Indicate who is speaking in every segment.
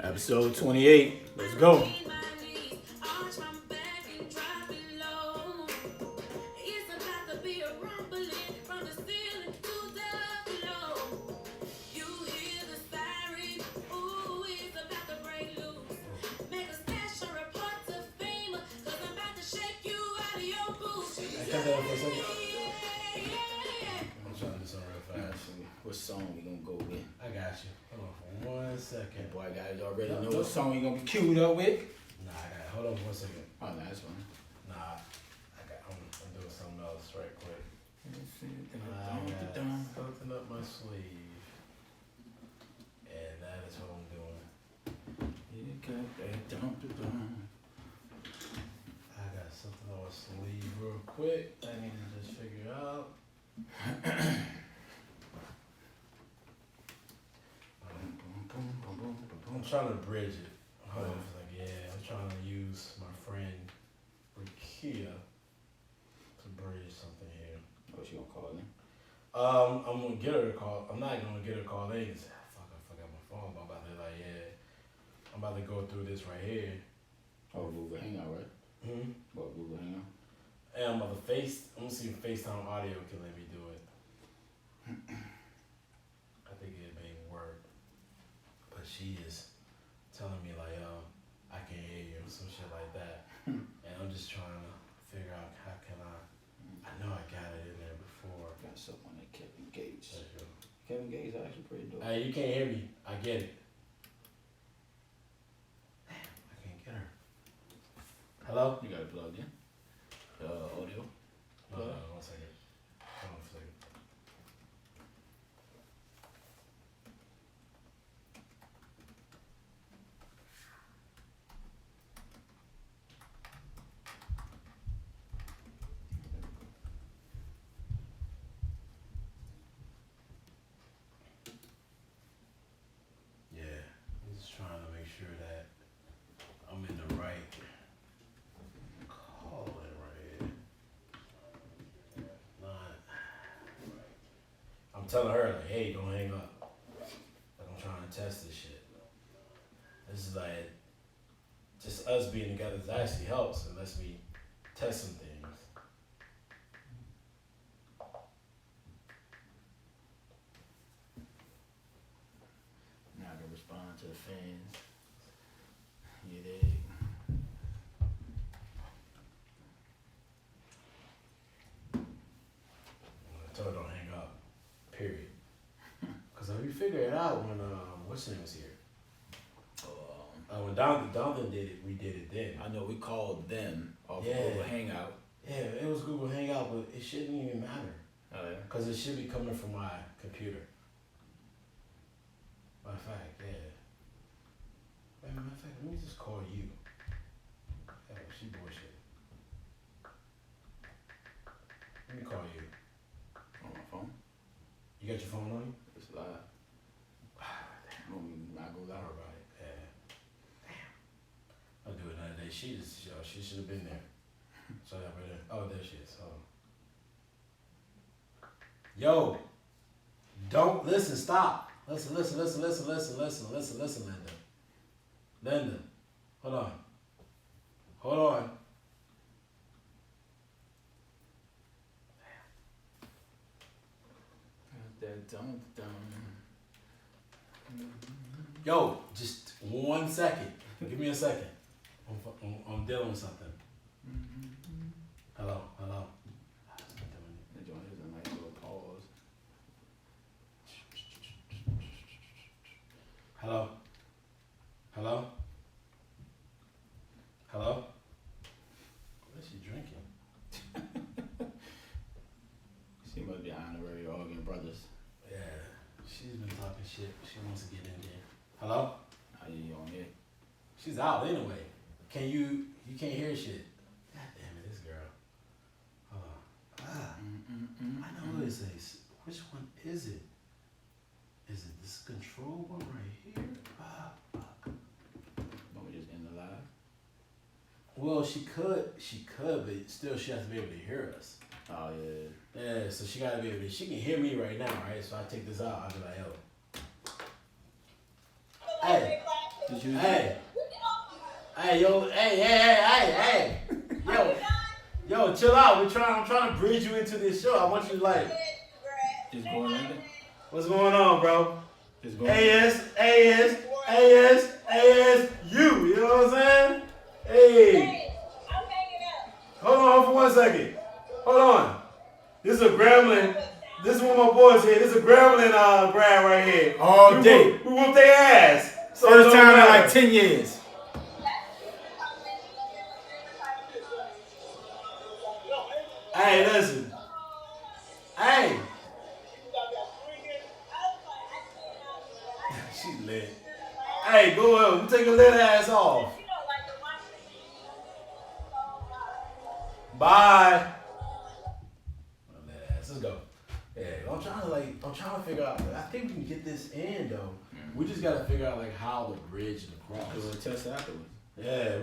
Speaker 1: Episode 28. Let's go. What song we gonna go with?
Speaker 2: I got you. Hold on for 1 second.
Speaker 1: Boy, guys already know what song we gonna be queued up with.
Speaker 2: Nah, I got it. Hold on for 1 second.
Speaker 1: Oh, no, that's fine.
Speaker 2: Nah, I'm doing something else right quick.
Speaker 1: I
Speaker 2: I got something up my sleeve. And that is what I'm doing.
Speaker 1: You got that dum-dum.
Speaker 2: I got something on my sleeve real quick. I need to just figure out. I'm trying to bridge it. I was like, yeah, I'm trying to use my friend Rakia to bridge something here.
Speaker 1: What you gonna call it?
Speaker 2: I'm gonna get her to call. I'm not gonna get her to call in and say, fuck, I forgot my phone. I'm about to I'm about to go through this right here.
Speaker 1: Oh, Google Hangout, right?
Speaker 2: Mm-hmm.
Speaker 1: What, Google Hangout?
Speaker 2: And I'm gonna see if FaceTime audio can let me do it. I think it may work. But she is telling me like, I can't hear you or some shit like that. And I'm just trying to figure out how can I know I got it in there before.
Speaker 1: Got someone that Kevin Gates.
Speaker 2: There you go.
Speaker 1: Kevin Gates is actually pretty dope.
Speaker 2: Hey, you can't hear me. I get it. Damn, I can't get her. Hello?
Speaker 1: You got it plugged in? Audio?
Speaker 2: 1 second. Hold on a second. Yeah, I'm just trying to make sure that I'm in the right call it right here. Not. I'm telling her like, hey, don't hang up. Like I'm trying to test this shit. This is like just us being together. It actually helps. It lets me test some things.
Speaker 1: Now I can respond to the fans. You dig?
Speaker 2: I told her don't hang up. Period. Cause we figured it out when what's his name was here. When Donovan did it, we did it then.
Speaker 1: I know we called them off
Speaker 2: Yeah.
Speaker 1: Google Hangout.
Speaker 2: Yeah, it was Google Hangout, but it shouldn't even matter.
Speaker 1: Oh, yeah?
Speaker 2: Cause it should be coming from my computer. Matter of fact, yeah. Matter of fact, let me just call you. Oh, she bullshit. Let me call you.
Speaker 1: On my phone?
Speaker 2: You got your phone on you?
Speaker 1: It's live. When we not go
Speaker 2: All
Speaker 1: live.
Speaker 2: right. Yeah. Damn. I'll do it another day. She should have been there. So that right there. Oh, there she is. Hold on. Yo, don't listen. Stop. Listen, Linda. Linda, hold on.
Speaker 1: Got that dum-dum.
Speaker 2: Yo, just 1 second. Give me a second. I'm dealing with something. Hello.
Speaker 1: That joint is a nice little pause.
Speaker 2: Hello. What is she drinking?
Speaker 1: She must be honorary Oregon Brothers.
Speaker 2: Yeah, she's been talking shit. She wants to get in there. Hello?
Speaker 1: How you on here?
Speaker 2: She's out anyway. You can't hear shit. God damn it, this girl. Hold on. I know what it says. Which one is it? Is it this control one right here?
Speaker 1: Don't we just end the live?
Speaker 2: Well, she could, but still she has to be able to hear us.
Speaker 1: Oh, yeah.
Speaker 2: Yeah, so she gotta be able to, she can hear me right now, right? So I take this out, I'll be like, yo. Hey,
Speaker 1: Cause you.
Speaker 2: Hey. Hey, yo, hey. Yo, chill out. I'm trying to bridge you into this show. I want you to like.
Speaker 1: Just going like that.
Speaker 2: What's going on, bro?
Speaker 1: Just going.
Speaker 2: AS, you. You know what I'm saying? Hey.
Speaker 3: I'm hanging up.
Speaker 2: Hold for 1 second. Hold on. This is a Gremlin. This is one of my boys here. This is a Gremlin grab right here.
Speaker 1: All day.
Speaker 2: We whoop their ass. So
Speaker 1: First
Speaker 2: it don't
Speaker 1: time in
Speaker 2: matter.
Speaker 1: like 10 years.
Speaker 2: Hey, listen. Hey. She lit. Hey, go ahead. We take a lit ass off. Bye. Let's go. Yeah, I'm trying to figure out. I think we can get this in though. We just gotta figure out like how to bridge the cross.
Speaker 1: We'll test afterwards.
Speaker 2: Yeah,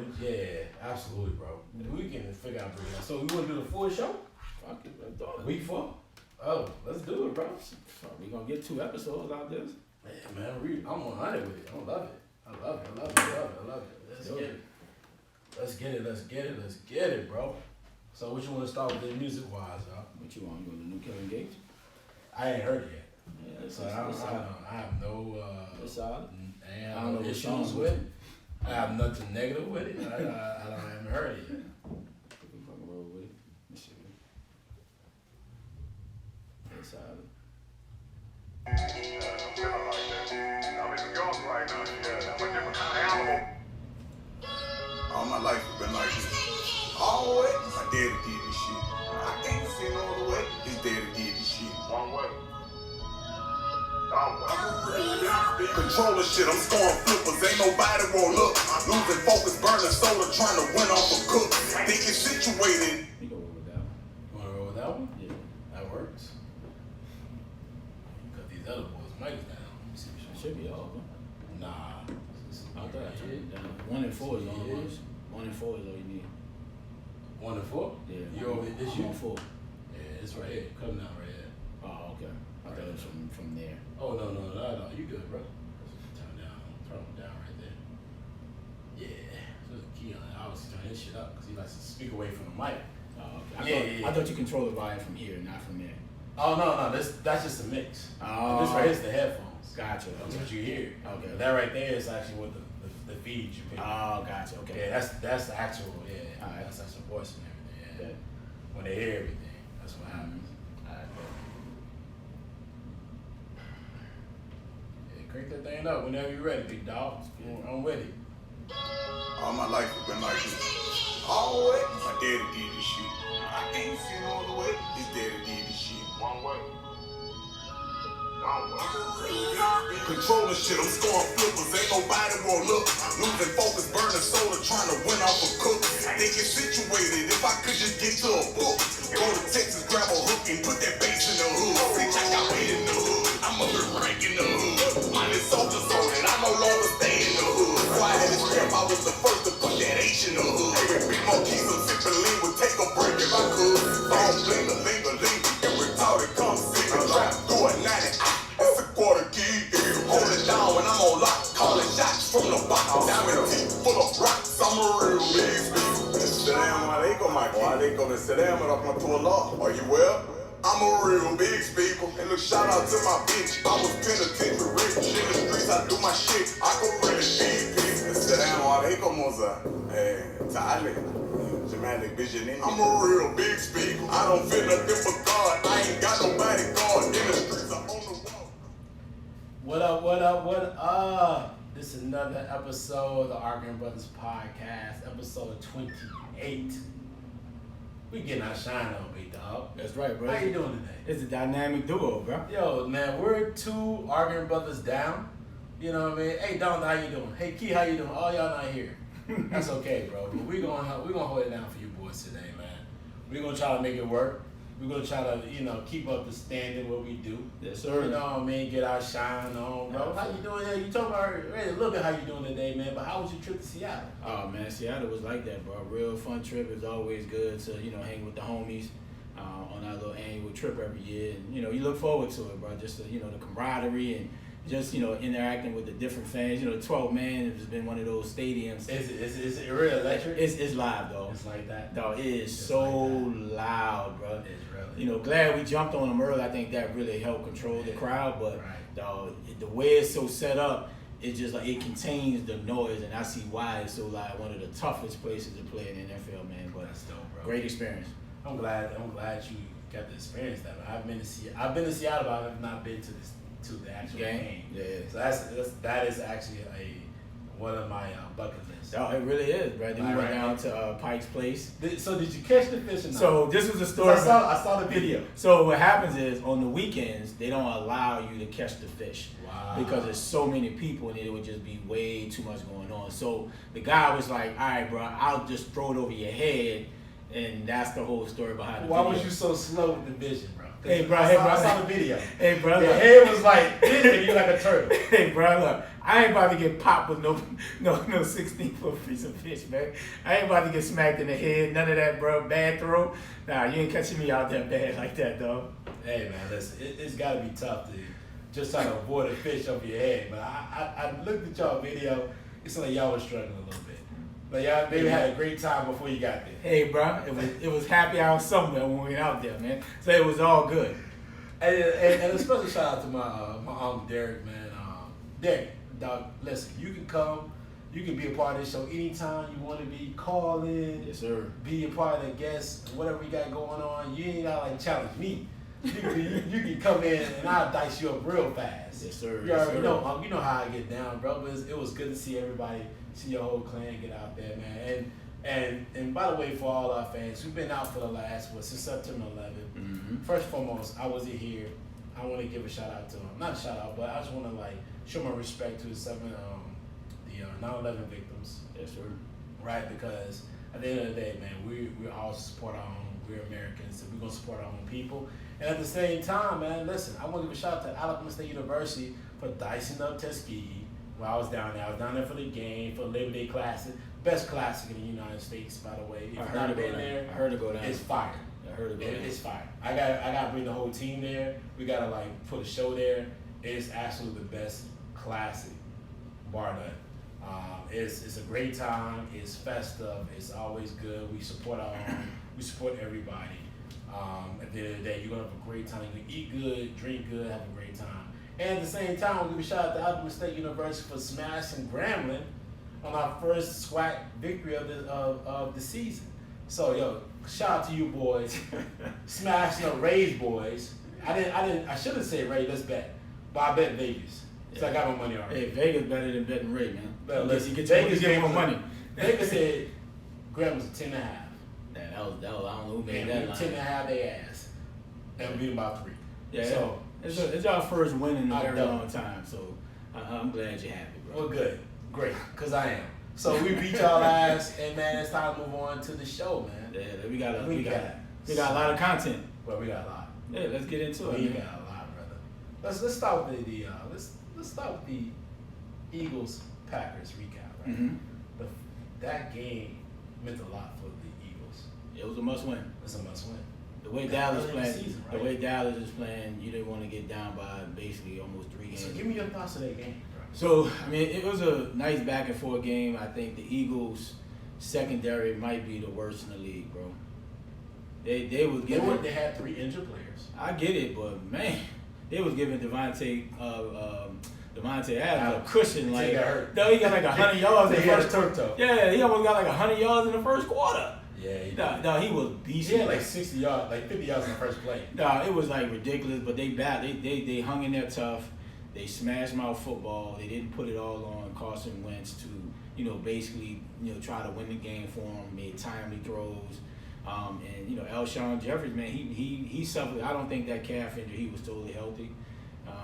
Speaker 2: absolutely, bro. We can figure out bridging. So we want to do the full show?
Speaker 1: Fuck it, let's do it.
Speaker 2: Week 4? Oh, let's do it, bro.
Speaker 1: Fuck, we gonna get 2 episodes out this.
Speaker 2: Yeah, man, I'm 100 with it. I love it. I love it. Let's get it, bro. So what you want to start with music wise, y'all?
Speaker 1: What you want? You want the new Kevin Gates?
Speaker 2: I ain't heard it yet.
Speaker 1: Yeah, it's
Speaker 2: So I have no
Speaker 1: It's solid.
Speaker 2: I
Speaker 1: I don't know what
Speaker 2: issues
Speaker 1: songs
Speaker 2: with it. I have nothing negative with it. I haven't heard it yet.
Speaker 1: We fucking roll with it. Let's see. It's solid.
Speaker 4: I'm feeling like that. I'm in New York right now. Yeah, I'm a different kind of animal. All my life has been like this. Always. My daddy did this shit. I can't see no other way. His daddy did this shit. One way. Controlling shit, I'm scoring flippers. Ain't nobody won't look. Losing focus, burning soda, trying to win off a cook. Think it's situated.
Speaker 1: We go roll with that one.
Speaker 2: You want to roll with that one?
Speaker 1: Yeah.
Speaker 2: That works. Cut these other boys' mics down. Let me see
Speaker 1: It should be all of them.
Speaker 2: Nah.
Speaker 1: I thought I turned it down. 1 and 4 is all it was. 1 and 4 is all you need.
Speaker 2: 1 and 4?
Speaker 1: Yeah.
Speaker 2: You over this
Speaker 1: I'm
Speaker 2: you?
Speaker 1: on 4.
Speaker 2: Yeah, it's right here. Come down right here.
Speaker 1: Oh, okay. I thought it was from there.
Speaker 2: Oh, no. You good, bro. Turn them down right there. Yeah. There's a key on it. I was turning this shit up because he likes to speak away from the mic.
Speaker 1: Oh, okay. I thought you control the volume from here, not from there.
Speaker 2: Oh, no. That's just a mix.
Speaker 1: Oh.
Speaker 2: This right here is the headphones.
Speaker 1: Gotcha.
Speaker 2: That's
Speaker 1: Okay.
Speaker 2: what you hear.
Speaker 1: Okay.
Speaker 2: That right there is actually what the feed you pick.
Speaker 1: Oh, gotcha. Okay.
Speaker 2: Yeah, that's the actual, yeah.
Speaker 1: Alright.
Speaker 2: That's actual voice and everything, yeah.
Speaker 1: Bet.
Speaker 2: When they hear everything, that's what happens.
Speaker 1: Alright,
Speaker 2: Yeah, crank that thing up whenever you're ready, big dog. I'm with it.
Speaker 4: All my life has been like this. Always. My daddy did this shit. I can't see no other way. His daddy did this shit. One way. Controlling shit, I'm scoring flippers. Ain't nobody won't look. Losing focus, burning soda, trying to win off a cook. Think it's situated. If I could just get to a book, go to Texas, grab a hook and put that bass in the hood. Bitch, I got weight in the hood. I'm up and ranking the hood. Mine is soldiers on it. I no longer stay in the hood. Quiet as crap, I was the first to put that H in the hood. Every big monkeys and sipping lean would take a break if I could. Phone bling-a-ling-a-ling. And retarded come sick and trap through a 90. It's a quarter key. Hold it down when I'm on lock. Calling shots from the box. Diamond teeth full of rocks. I'm a real big speaker. Assalamu alaikum, Mike. Wa alaikum assalam wa rahmatullah. Are you well? I'm a real big speaker. And look, shout out to my bitch. I was penitentiary rich. In the streets, I do my shit. I can really feed people. Assalamu alaikum, Moza. Ta'alik. Jamalik visioning. I'm a real big speaker. I don't feel nothing but God. I ain't got nobody guard. In the streets, I'm on the wall.
Speaker 2: What up? This is another episode of the Arguing Brothers Podcast, episode 28. We getting our shine on, big dog.
Speaker 1: That's right, bro.
Speaker 2: How you doing today?
Speaker 1: It's a dynamic duo, bro.
Speaker 2: Yo, man, we're 2 Arguing Brothers down. You know what I mean? Hey, Don, how you doing? Hey, Key, how you doing? All y'all not here. That's okay, bro. But we gonna hold it down for you boys today, man. We're gonna try to make it work. We're gonna try to, keep up the standard what we do.
Speaker 1: Yes, sir.
Speaker 2: You know what I mean? Get our shine on, bro. How you doing? You talking about already a little bit how you doing today, man. But how was your trip to Seattle?
Speaker 1: Oh man, Seattle was like that, bro. Real fun trip. It's always good to hang with the homies on our little annual trip every year, and you look forward to it, bro. Just the camaraderie and just, interacting with the different fans. 12 man has been one of those stadiums.
Speaker 2: Is it real electric?
Speaker 1: It's live, though.
Speaker 2: It's like that?
Speaker 1: Dog, it is
Speaker 2: It's
Speaker 1: so
Speaker 2: like
Speaker 1: loud, bro.
Speaker 2: It's really.
Speaker 1: Glad we jumped on them early. I think that really helped control the crowd. But
Speaker 2: Right.
Speaker 1: dog, the way it's so set up, it's just like it contains the noise, and I see why it's so loud. One of the toughest places to play in the NFL, man. But
Speaker 2: That's dope, bro.
Speaker 1: great experience.
Speaker 2: I'm glad you got to experience that. Man. I've been to Seattle, but I've not been to the actual game.
Speaker 1: Yeah.
Speaker 2: So that is actually one of my bucket lists.
Speaker 1: Oh, it really is, bro. Then we went
Speaker 2: Right.
Speaker 1: down to Pike's Place.
Speaker 2: So did you catch the fish or not?
Speaker 1: So this was a
Speaker 2: 'Cause
Speaker 1: story.
Speaker 2: I saw the video.
Speaker 1: So what happens is on the weekends they don't allow you to catch the fish.
Speaker 2: Wow.
Speaker 1: Because there's so many people and it would just be way too much going on. So the guy was like, all right, bro, I'll just throw it over your head. And that's the whole story behind the
Speaker 2: Why
Speaker 1: video.
Speaker 2: was you so slow with the vision, bro?
Speaker 1: Hey, bro,
Speaker 2: I saw the video.
Speaker 1: Hey, bro,
Speaker 2: Your
Speaker 1: look.
Speaker 2: head was like this, and you're like a turtle.
Speaker 1: Hey, bro, look, I ain't about to get popped with no 16-foot piece of fish, man. I ain't about to get smacked in the head, none of that, bro. Bad throw. Nah, you ain't catching me out there bad like that, dog.
Speaker 2: Hey, man, listen, it's got to be tough to just try to avoid a fish over your head. But I looked at y'all video. It's like y'all was struggling a little bit. But y'all maybe had a great time before you got there.
Speaker 1: Hey, bro, it was happy hour somewhere when we went out there, man. So it was all good.
Speaker 2: And a special shout out to my uncle Derek, man. Derek, dog, listen, you can come. You can be a part of this show anytime you want to be. Call in.
Speaker 1: Yes, sir.
Speaker 2: Be a part of the guests, whatever we got going on. You ain't gotta challenge me. You can come in and I'll dice you up real fast.
Speaker 1: Yes, sir.
Speaker 2: You
Speaker 1: Yes,
Speaker 2: already
Speaker 1: sir.
Speaker 2: know, you know how I get down, bro. But it was good to see everybody, see your whole clan get out there, man. And by the way, for all our fans, we've been out for the last since September 11th.
Speaker 1: Mm-hmm.
Speaker 2: First and foremost, I wasn't here. I want to give a shout out to him. Not a shout out, but I just want to show my respect to the 9/11 victims.
Speaker 1: Yes, sir.
Speaker 2: Right, because at the end of the day, man, we all support our own. We're Americans, and we're gonna support our own people. And at the same time, man, listen, I want to give a shout out to Alabama State University for dicing up Tuskegee. While I was down there, for the game, for Labor Day Classic, best classic in the United States, by the way. If
Speaker 1: I
Speaker 2: you've
Speaker 1: heard
Speaker 2: not
Speaker 1: it go
Speaker 2: been
Speaker 1: down.
Speaker 2: there,
Speaker 1: I heard it go down.
Speaker 2: it's fire.
Speaker 1: I heard it go down.
Speaker 2: It's fire. I got to bring the whole team there. We gotta put a show there. It's absolutely the best classic, bar none. It's a great time. It's festive. It's always good. We support our own. We support everybody. At the end of the day, you're gonna have a great time. You're gonna eat good, drink good, have a great time. And at the same time, we'll give a shout out to Alabama State University for smashing Grambling on our first SWAC victory of the season. So shout out to you boys, smashing the Rays boys. I should have said Ray. Let's bet, but I bet Vegas. So I got my money already.
Speaker 1: Hey, Vegas better than betting Ray, man.
Speaker 2: But listen,
Speaker 1: you
Speaker 2: Vegas
Speaker 1: get more
Speaker 2: gave
Speaker 1: money.
Speaker 2: Vegas said Graham was 10.5.
Speaker 1: That was I don't know who made
Speaker 2: And
Speaker 1: that
Speaker 2: we
Speaker 1: line.
Speaker 2: 10.5 they ass. And we beat them by 3.
Speaker 1: Yeah,
Speaker 2: So
Speaker 1: it's our first win in a
Speaker 2: I'm
Speaker 1: very
Speaker 2: done.
Speaker 1: long time, so I'm glad you're happy, bro.
Speaker 2: we're good. Great. Because I am. So we beat y'all ass, and man, it's time to move on to the show, man.
Speaker 1: Yeah, we got a
Speaker 2: got
Speaker 1: lot of content.
Speaker 2: Well, we got a lot.
Speaker 1: Yeah, let's get into it.
Speaker 2: We
Speaker 1: man.
Speaker 2: got a lot, brother. Let's start with let's start with the Eagles Packers recap, right?
Speaker 1: Mhm.
Speaker 2: That game meant a lot for the Eagles.
Speaker 1: It was a must win.
Speaker 2: It's a must win.
Speaker 1: The way
Speaker 2: Yeah,
Speaker 1: Dallas
Speaker 2: early in the
Speaker 1: playing,
Speaker 2: season,
Speaker 1: the
Speaker 2: right?
Speaker 1: way Dallas is playing, you didn't want to get down by basically almost 3 games.
Speaker 2: So give me your thoughts of that game, bro.
Speaker 1: So, I mean, it was a nice back and forth game. I think the Eagles secondary might be the worst in the league, bro. They was giving.
Speaker 2: They had 3 injured players.
Speaker 1: I get it, but man, they was giving Devontae Adams a cushion.
Speaker 2: Until
Speaker 1: Like,
Speaker 2: he got hurt.
Speaker 1: no, he got like 100 yards in the
Speaker 2: He had a
Speaker 1: first.
Speaker 2: turf toe.
Speaker 1: Yeah, he almost got like 100 yards in the first quarter.
Speaker 2: Yeah, he did.
Speaker 1: No, he was
Speaker 2: He
Speaker 1: beastie.
Speaker 2: had like 60 yards, like 50 yards in the first play.
Speaker 1: No, it was like ridiculous, but they hung in there tough. They smashed mouth football. They didn't put it all on Carson Wentz to, basically, try to win the game for him. Made timely throws. And Alshon Jeffries, man, he suffered. I don't think that calf injury, he was totally healthy.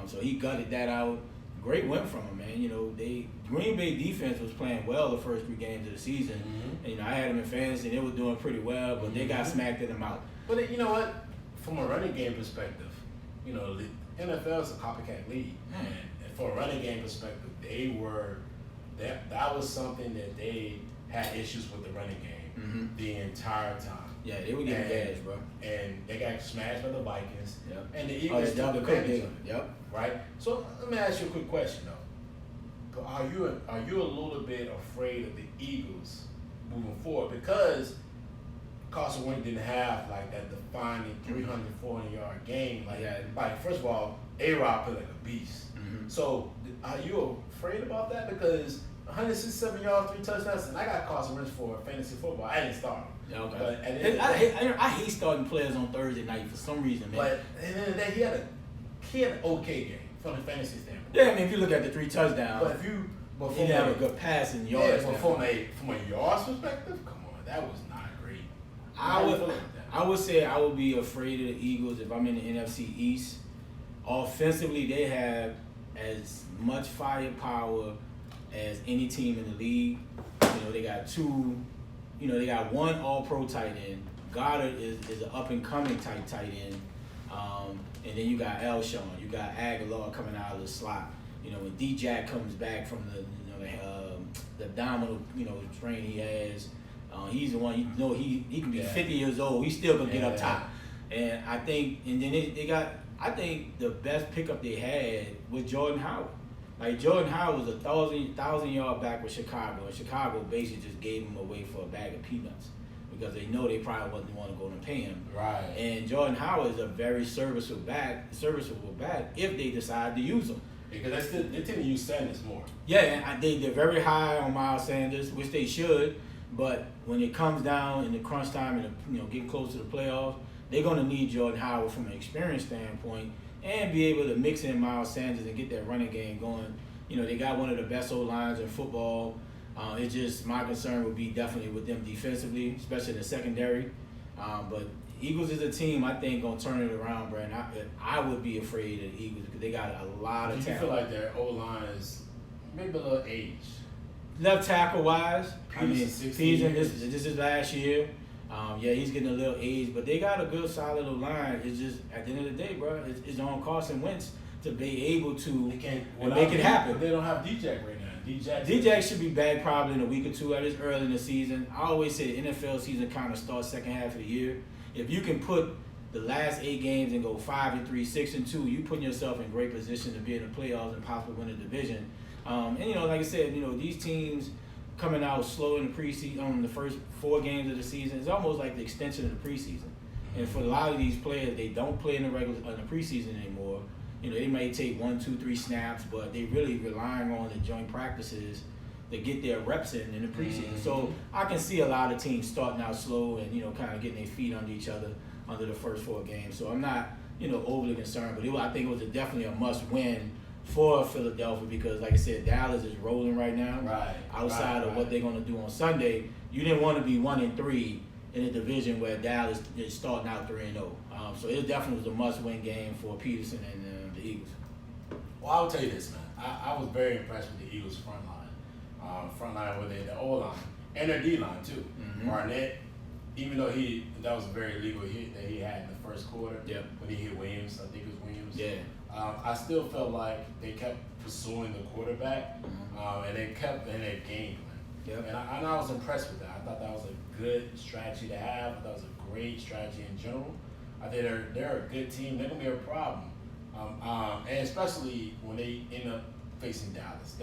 Speaker 1: So he gutted that out. Great win from him, man. Green Bay defense was playing well the first 3 games of the season.
Speaker 2: Mhm.
Speaker 1: And, I had them in fantasy, and they were doing pretty well, but they got smacked in the mouth.
Speaker 2: But you know what? From a running game perspective, the NFL is a copycat league. And from a running game perspective, that was something that they had issues with the running game the entire time.
Speaker 1: Yeah, they were getting gas, bro.
Speaker 2: And they got smashed by the Vikings.
Speaker 1: Yep.
Speaker 2: And the
Speaker 1: Oh,
Speaker 2: Eagles
Speaker 1: they
Speaker 2: took
Speaker 1: double
Speaker 2: advantage
Speaker 1: cooked
Speaker 2: of it.
Speaker 1: Yep.
Speaker 2: Right? So let me ask you a quick question though. Are you a little bit afraid of the Eagles moving forward? Because Carson Wentz didn't have like that defining 300, 400 yard game. Like first of all, A-Rod played like a beast.
Speaker 1: Mm-hmm.
Speaker 2: So are you afraid about that? Because 167 yards, 3 touchdowns, and I got Carson Wentz for fantasy football. I didn't start him.
Speaker 1: Yeah, okay.
Speaker 2: But
Speaker 1: I hate starting players on Thursday night for some reason, man.
Speaker 2: But at the end of the day, he had an okay game from the fantasy standpoint.
Speaker 1: Yeah, I mean, if you look at the 3 touchdowns,
Speaker 2: But
Speaker 1: he didn't have a good passing yards.
Speaker 2: but from a yards perspective, come on, that was not great.
Speaker 1: I would say I would be afraid of the Eagles if I'm in the NFC East. Offensively, they have as much firepower as any team in the league. You know, they got one all-pro tight end. Goddard is an up-and-coming tight end. And then you got Elshon. You got Aguilar coming out of the slot. You know, when D-Jack comes back from the abdominal, strain he has, he's the one, he can be 50 years old. He still can get up top. And I think, and then I think the best pickup they had was Jordan Howard. Like, Jordan Howard was a 1,000-yard back with Chicago, and Chicago basically just gave him away for a bag of peanuts because they know they probably wasn't want to go and pay him.
Speaker 2: Right.
Speaker 1: And Jordan Howard is a very serviceable back if they decide to use him.
Speaker 2: Because they tend to use Sanders more.
Speaker 1: Yeah, and they're very high on Miles Sanders, which they should. But when it comes down in the crunch time and getting close to the playoffs, they're going to need Jordan Howard from an experience standpoint and be able to mix in Miles Sanders and get that running game going. They got one of the best O-lines in football. It's just my concern would be definitely with them defensively, especially in the secondary. But Eagles is a team I think gonna turn it around, Brad. I would be afraid of the Eagles because they got a lot of talent.
Speaker 2: Do you feel like their O-line is maybe a little aged?
Speaker 1: Left tackle wise,
Speaker 2: Peterson,
Speaker 1: this is last year. He's getting a little age, but they got a good solid line. It's just at the end of the day, bro, it's on Carson Wentz to be able to make it happen.
Speaker 2: They don't have D-Jack right now.
Speaker 1: D-Jack should be back probably in a week or two. At least early in the season. I always say the NFL season kind of starts second half of the year. If you can put the last 8 games and go 5-3, 6-2, you putting yourself in great position to be in the playoffs and possibly win a division. Like I said, these teams coming out slow in the preseason, the first 4 games of the season, it's almost like the extension of the preseason. And for a lot of these players, they don't play in the preseason anymore. They may take 1, 2, 3 snaps, but they really relying on the joint practices to get their reps in the preseason. Mm-hmm. So I can see a lot of teams starting out slow and kind of getting their feet under each other under the first 4 games. So I'm not overly concerned, but I think it was definitely a must-win for Philadelphia because, like I said, Dallas is rolling right now.
Speaker 2: Right.
Speaker 1: Outside of what they're going to do on Sunday, you didn't want to be 1-3 in a division where Dallas is starting out 3-0. So it definitely was a must-win game for Peterson and the Eagles.
Speaker 2: Well, I'll tell you this, man. I was very impressed with the Eagles' front line. Front line with the O-line and their D-line too. Mm-hmm. Barnett, even though that was a very legal hit that he had in the first quarter when he hit Williams, I think it was Williams.
Speaker 1: Yeah.
Speaker 2: I still felt like they kept pursuing the quarterback, and they kept in their game plan. Yep. And I was impressed with that. I thought that was a good strategy to have. I thought it was a great strategy in general. I think they're a good team. They're gonna be a problem, and especially when they end up facing Dallas.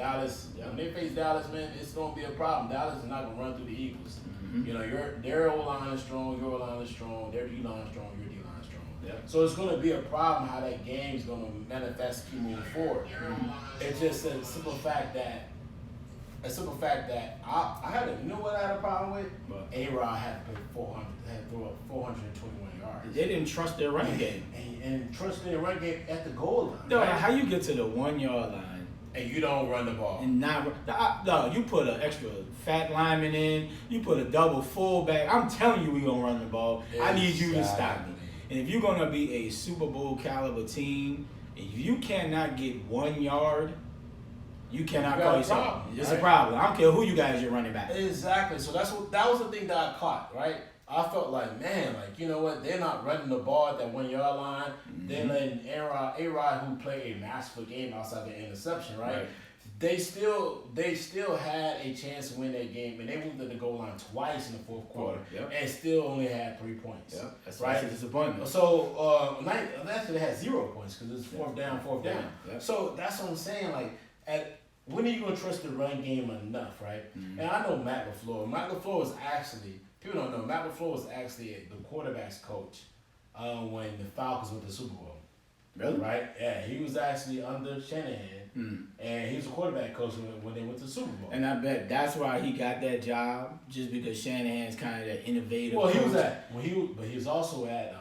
Speaker 2: When they face Dallas, man, it's gonna be a problem. Dallas is not gonna run through the Eagles. Mm-hmm. Their O-line is strong, your O-line is strong, their D-line is strong, your D-line is strong. Yep. So it's gonna be a problem how that game's gonna manifest keep moving forward. Mm-hmm. It's just a simple fact that I had a problem with. A-Rod had to put 421 yards.
Speaker 1: They didn't trust their running game.
Speaker 2: And trust their running game at the goal line.
Speaker 1: No, right? How you get to the 1-yard line
Speaker 2: and you don't run the ball?
Speaker 1: And you put an extra fat lineman in. You put a double fullback. I'm telling you, we gonna run the ball. Exactly. I need you to stop me. And if you're gonna be a Super Bowl caliber team, if you cannot get 1 yard, you cannot call yourself. It's a problem. I don't care who you guys are running back.
Speaker 2: Exactly. So that was the thing that I caught, right? I felt like, man, you know what? They're not running the ball at that 1 yard line. Mm-hmm. They're letting A-Rod, who played a masterful game outside the interception, right? they still had a chance to win that game, and they moved to the goal line twice in the fourth quarter,
Speaker 1: Yep.
Speaker 2: and still only had 3 points.
Speaker 1: Yeah, that's
Speaker 2: right.
Speaker 1: That's a disappointment.
Speaker 2: So actually, they had 0 points because it's fourth down.
Speaker 1: Yeah.
Speaker 2: So that's what I'm saying. Like, when are you gonna trust the run game enough, right?
Speaker 1: Mm-hmm.
Speaker 2: And I know Matt LaFleur. Matt LaFleur was actually, people don't know, Matt LaFleur was actually the quarterback's coach when the Falcons went to the Super Bowl.
Speaker 1: Really?
Speaker 2: Right? Yeah, he was actually under Shanahan, and he was a quarterback coach when they went to the Super Bowl.
Speaker 1: And I bet that's why he got that job, just because Shanahan's kind of that innovative.
Speaker 2: Well, he
Speaker 1: coach.
Speaker 2: was also at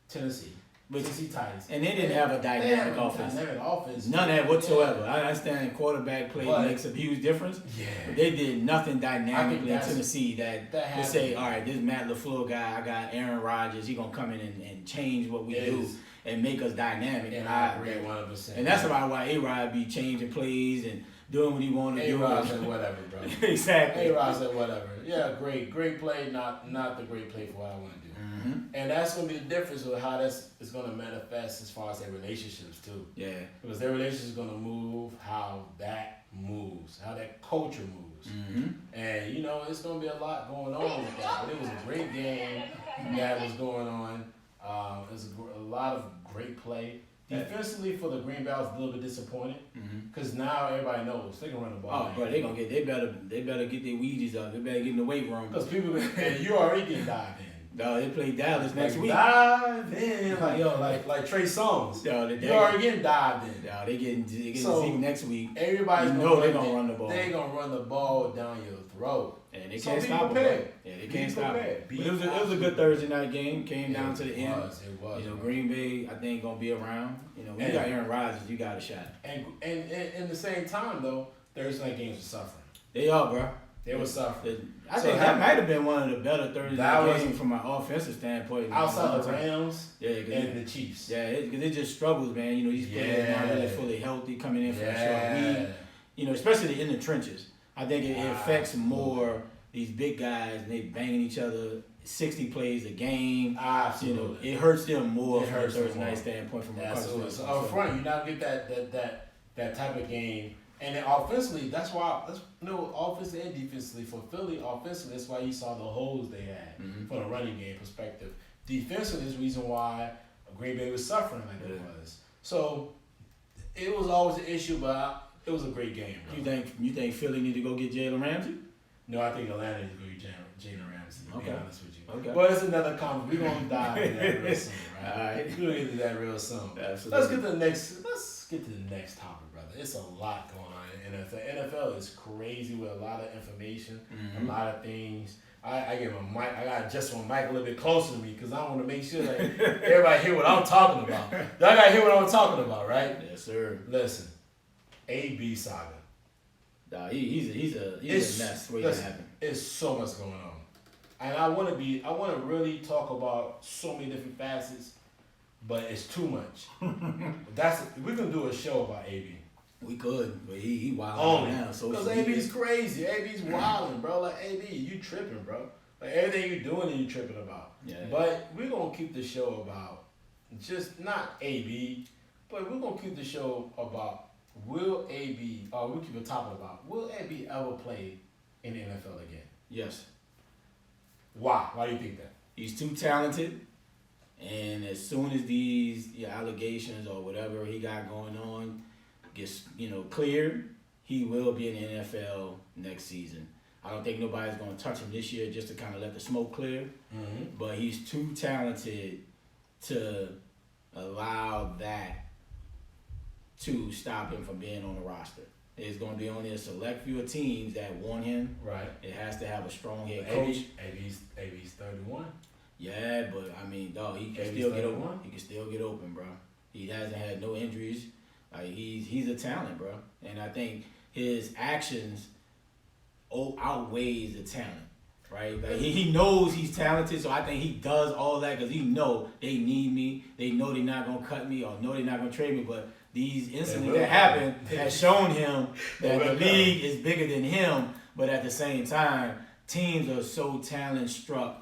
Speaker 2: Tennessee. Tennessee Titans.
Speaker 1: And they didn't have a dynamic offense.
Speaker 2: offense.
Speaker 1: None of that whatsoever. Yeah. I understand quarterback play
Speaker 2: But,
Speaker 1: makes a huge difference.
Speaker 2: Yeah.
Speaker 1: But they did nothing dynamically in
Speaker 2: that's-
Speaker 1: Tennessee that would say, all right, this Matt LaFleur guy, I got Aaron Rodgers, he gonna come in and change what we do and make us dynamic.
Speaker 2: And I agree 100%.
Speaker 1: And that's about why A-Rod be changing plays and doing what he want to do.
Speaker 2: A-Rod said whatever, bro.
Speaker 1: Exactly.
Speaker 2: A-Rod said whatever. Yeah, great play, not the great play for what I want to do.
Speaker 1: Mm-hmm.
Speaker 2: And that's going to be the difference with how that's is going to manifest as far as their relationships too.
Speaker 1: Yeah.
Speaker 2: Because their relationship is going to move how that moves, how that culture moves.
Speaker 1: Mm-hmm.
Speaker 2: And, it's going to be a lot going on with that. But it was a great game that was going on. It was a lot of great play. Defensively for the Green Bay, I was a little bit disappointed because now everybody knows they can run the ball.
Speaker 1: Oh, bro, they better get their Ouija's up. They better get in the weight room.
Speaker 2: Because people, and you already getting dived in.
Speaker 1: No, they play Dallas next week.
Speaker 2: Dive in, like Trey Songz.
Speaker 1: Yo,
Speaker 2: you already getting dived in.
Speaker 1: Yo, they getting
Speaker 2: So,
Speaker 1: Zeke next week.
Speaker 2: Everybody's
Speaker 1: they're gonna run the ball.
Speaker 2: They're gonna run the ball down your throat.
Speaker 1: And they
Speaker 2: So
Speaker 1: can't
Speaker 2: be
Speaker 1: stop
Speaker 2: prepared.
Speaker 1: it. Yeah, they can't stop it.
Speaker 2: Be
Speaker 1: But it was a good Thursday night game. Came down to the end.
Speaker 2: It was.
Speaker 1: Green Bay, I think, gonna be around. When you got Aaron Rodgers, you got a shot.
Speaker 2: And in the same time though, Thursday night games were suffering.
Speaker 1: They are, bro.
Speaker 2: They were suffering.
Speaker 1: I think that might have been one of the better Thursday night games from an offensive standpoint.
Speaker 2: Outside the Rams
Speaker 1: and
Speaker 2: the Chiefs.
Speaker 1: Yeah, because it just struggles, man. These players not really fully healthy coming in for a short week. Especially in the trenches. I think it affects more these big guys, and they banging each other 60 plays a game.
Speaker 2: Absolutely.
Speaker 1: It hurts them more from a Thursday
Speaker 2: them more.
Speaker 1: night standpoint from a
Speaker 2: Absolutely. So up front, you now get that type of game. And then offensively, that's why, offensively and defensively for Philly, offensively, that's why you saw the holes they had from a running game perspective. Defensively is the reason why Green Bay was suffering like it was. So it was always an issue, but it was a great game. Bro.
Speaker 1: You think Philly need to go get Jalen Ramsey?
Speaker 2: No, I think Atlanta needs to go get Jalen Ramsey, to be honest with you.
Speaker 1: Okay.
Speaker 2: But it's another comment. We're going to dive into that real soon, right?
Speaker 1: All right.
Speaker 2: We're going to get to that real soon.
Speaker 1: Absolutely.
Speaker 2: Let's get to the next topic, brother. It's a lot going on in NFL. NFL is crazy with a lot of information, a lot of things. I get my mic. I got to adjust my mic a little bit closer to me because I want to make sure that everybody hear what I'm talking about. Y'all got to hear what I'm talking about, right?
Speaker 1: Yes, sir.
Speaker 2: Listen, AB saga.
Speaker 1: Nah, he's a mess waiting to happen.
Speaker 2: It's so much going on. And I want to really talk about so many different facets, but it's too much. We're going to do a show about AB.
Speaker 1: We could, but he wild now.
Speaker 2: Because AB's crazy. AB's wilding, bro. Like, AB, you tripping, bro. Like, everything you doing, you tripping about.
Speaker 1: Yeah.
Speaker 2: But we're going to keep the show about just not AB, but we're going to keep the show about will AB ever play in the NFL again?
Speaker 1: Yes.
Speaker 2: Why? Why do you think that?
Speaker 1: He's too talented, and as soon as these allegations or whatever he got going on gets cleared, he will be in the NFL next season. I don't think nobody's going to touch him this year just to kind of let the smoke clear. But he's too talented to allow that to stop him from being on the roster. It's going to be only a select few of teams that want him.
Speaker 2: Right.
Speaker 1: It has to have a strong head coach.
Speaker 2: AB's 31.
Speaker 1: Yeah, but I mean, dog, he can still get open. He can still get open, bro. He hasn't had no injuries. He's a talent, bro. And I think his actions outweighs the talent, right? Like he knows he's talented, so I think he does all that because he know they need me. They know they're not gonna cut me or know they're not gonna trade me. But these incidents that happen has shown him that the league is bigger than him. But at the same time, teams are so talent struck,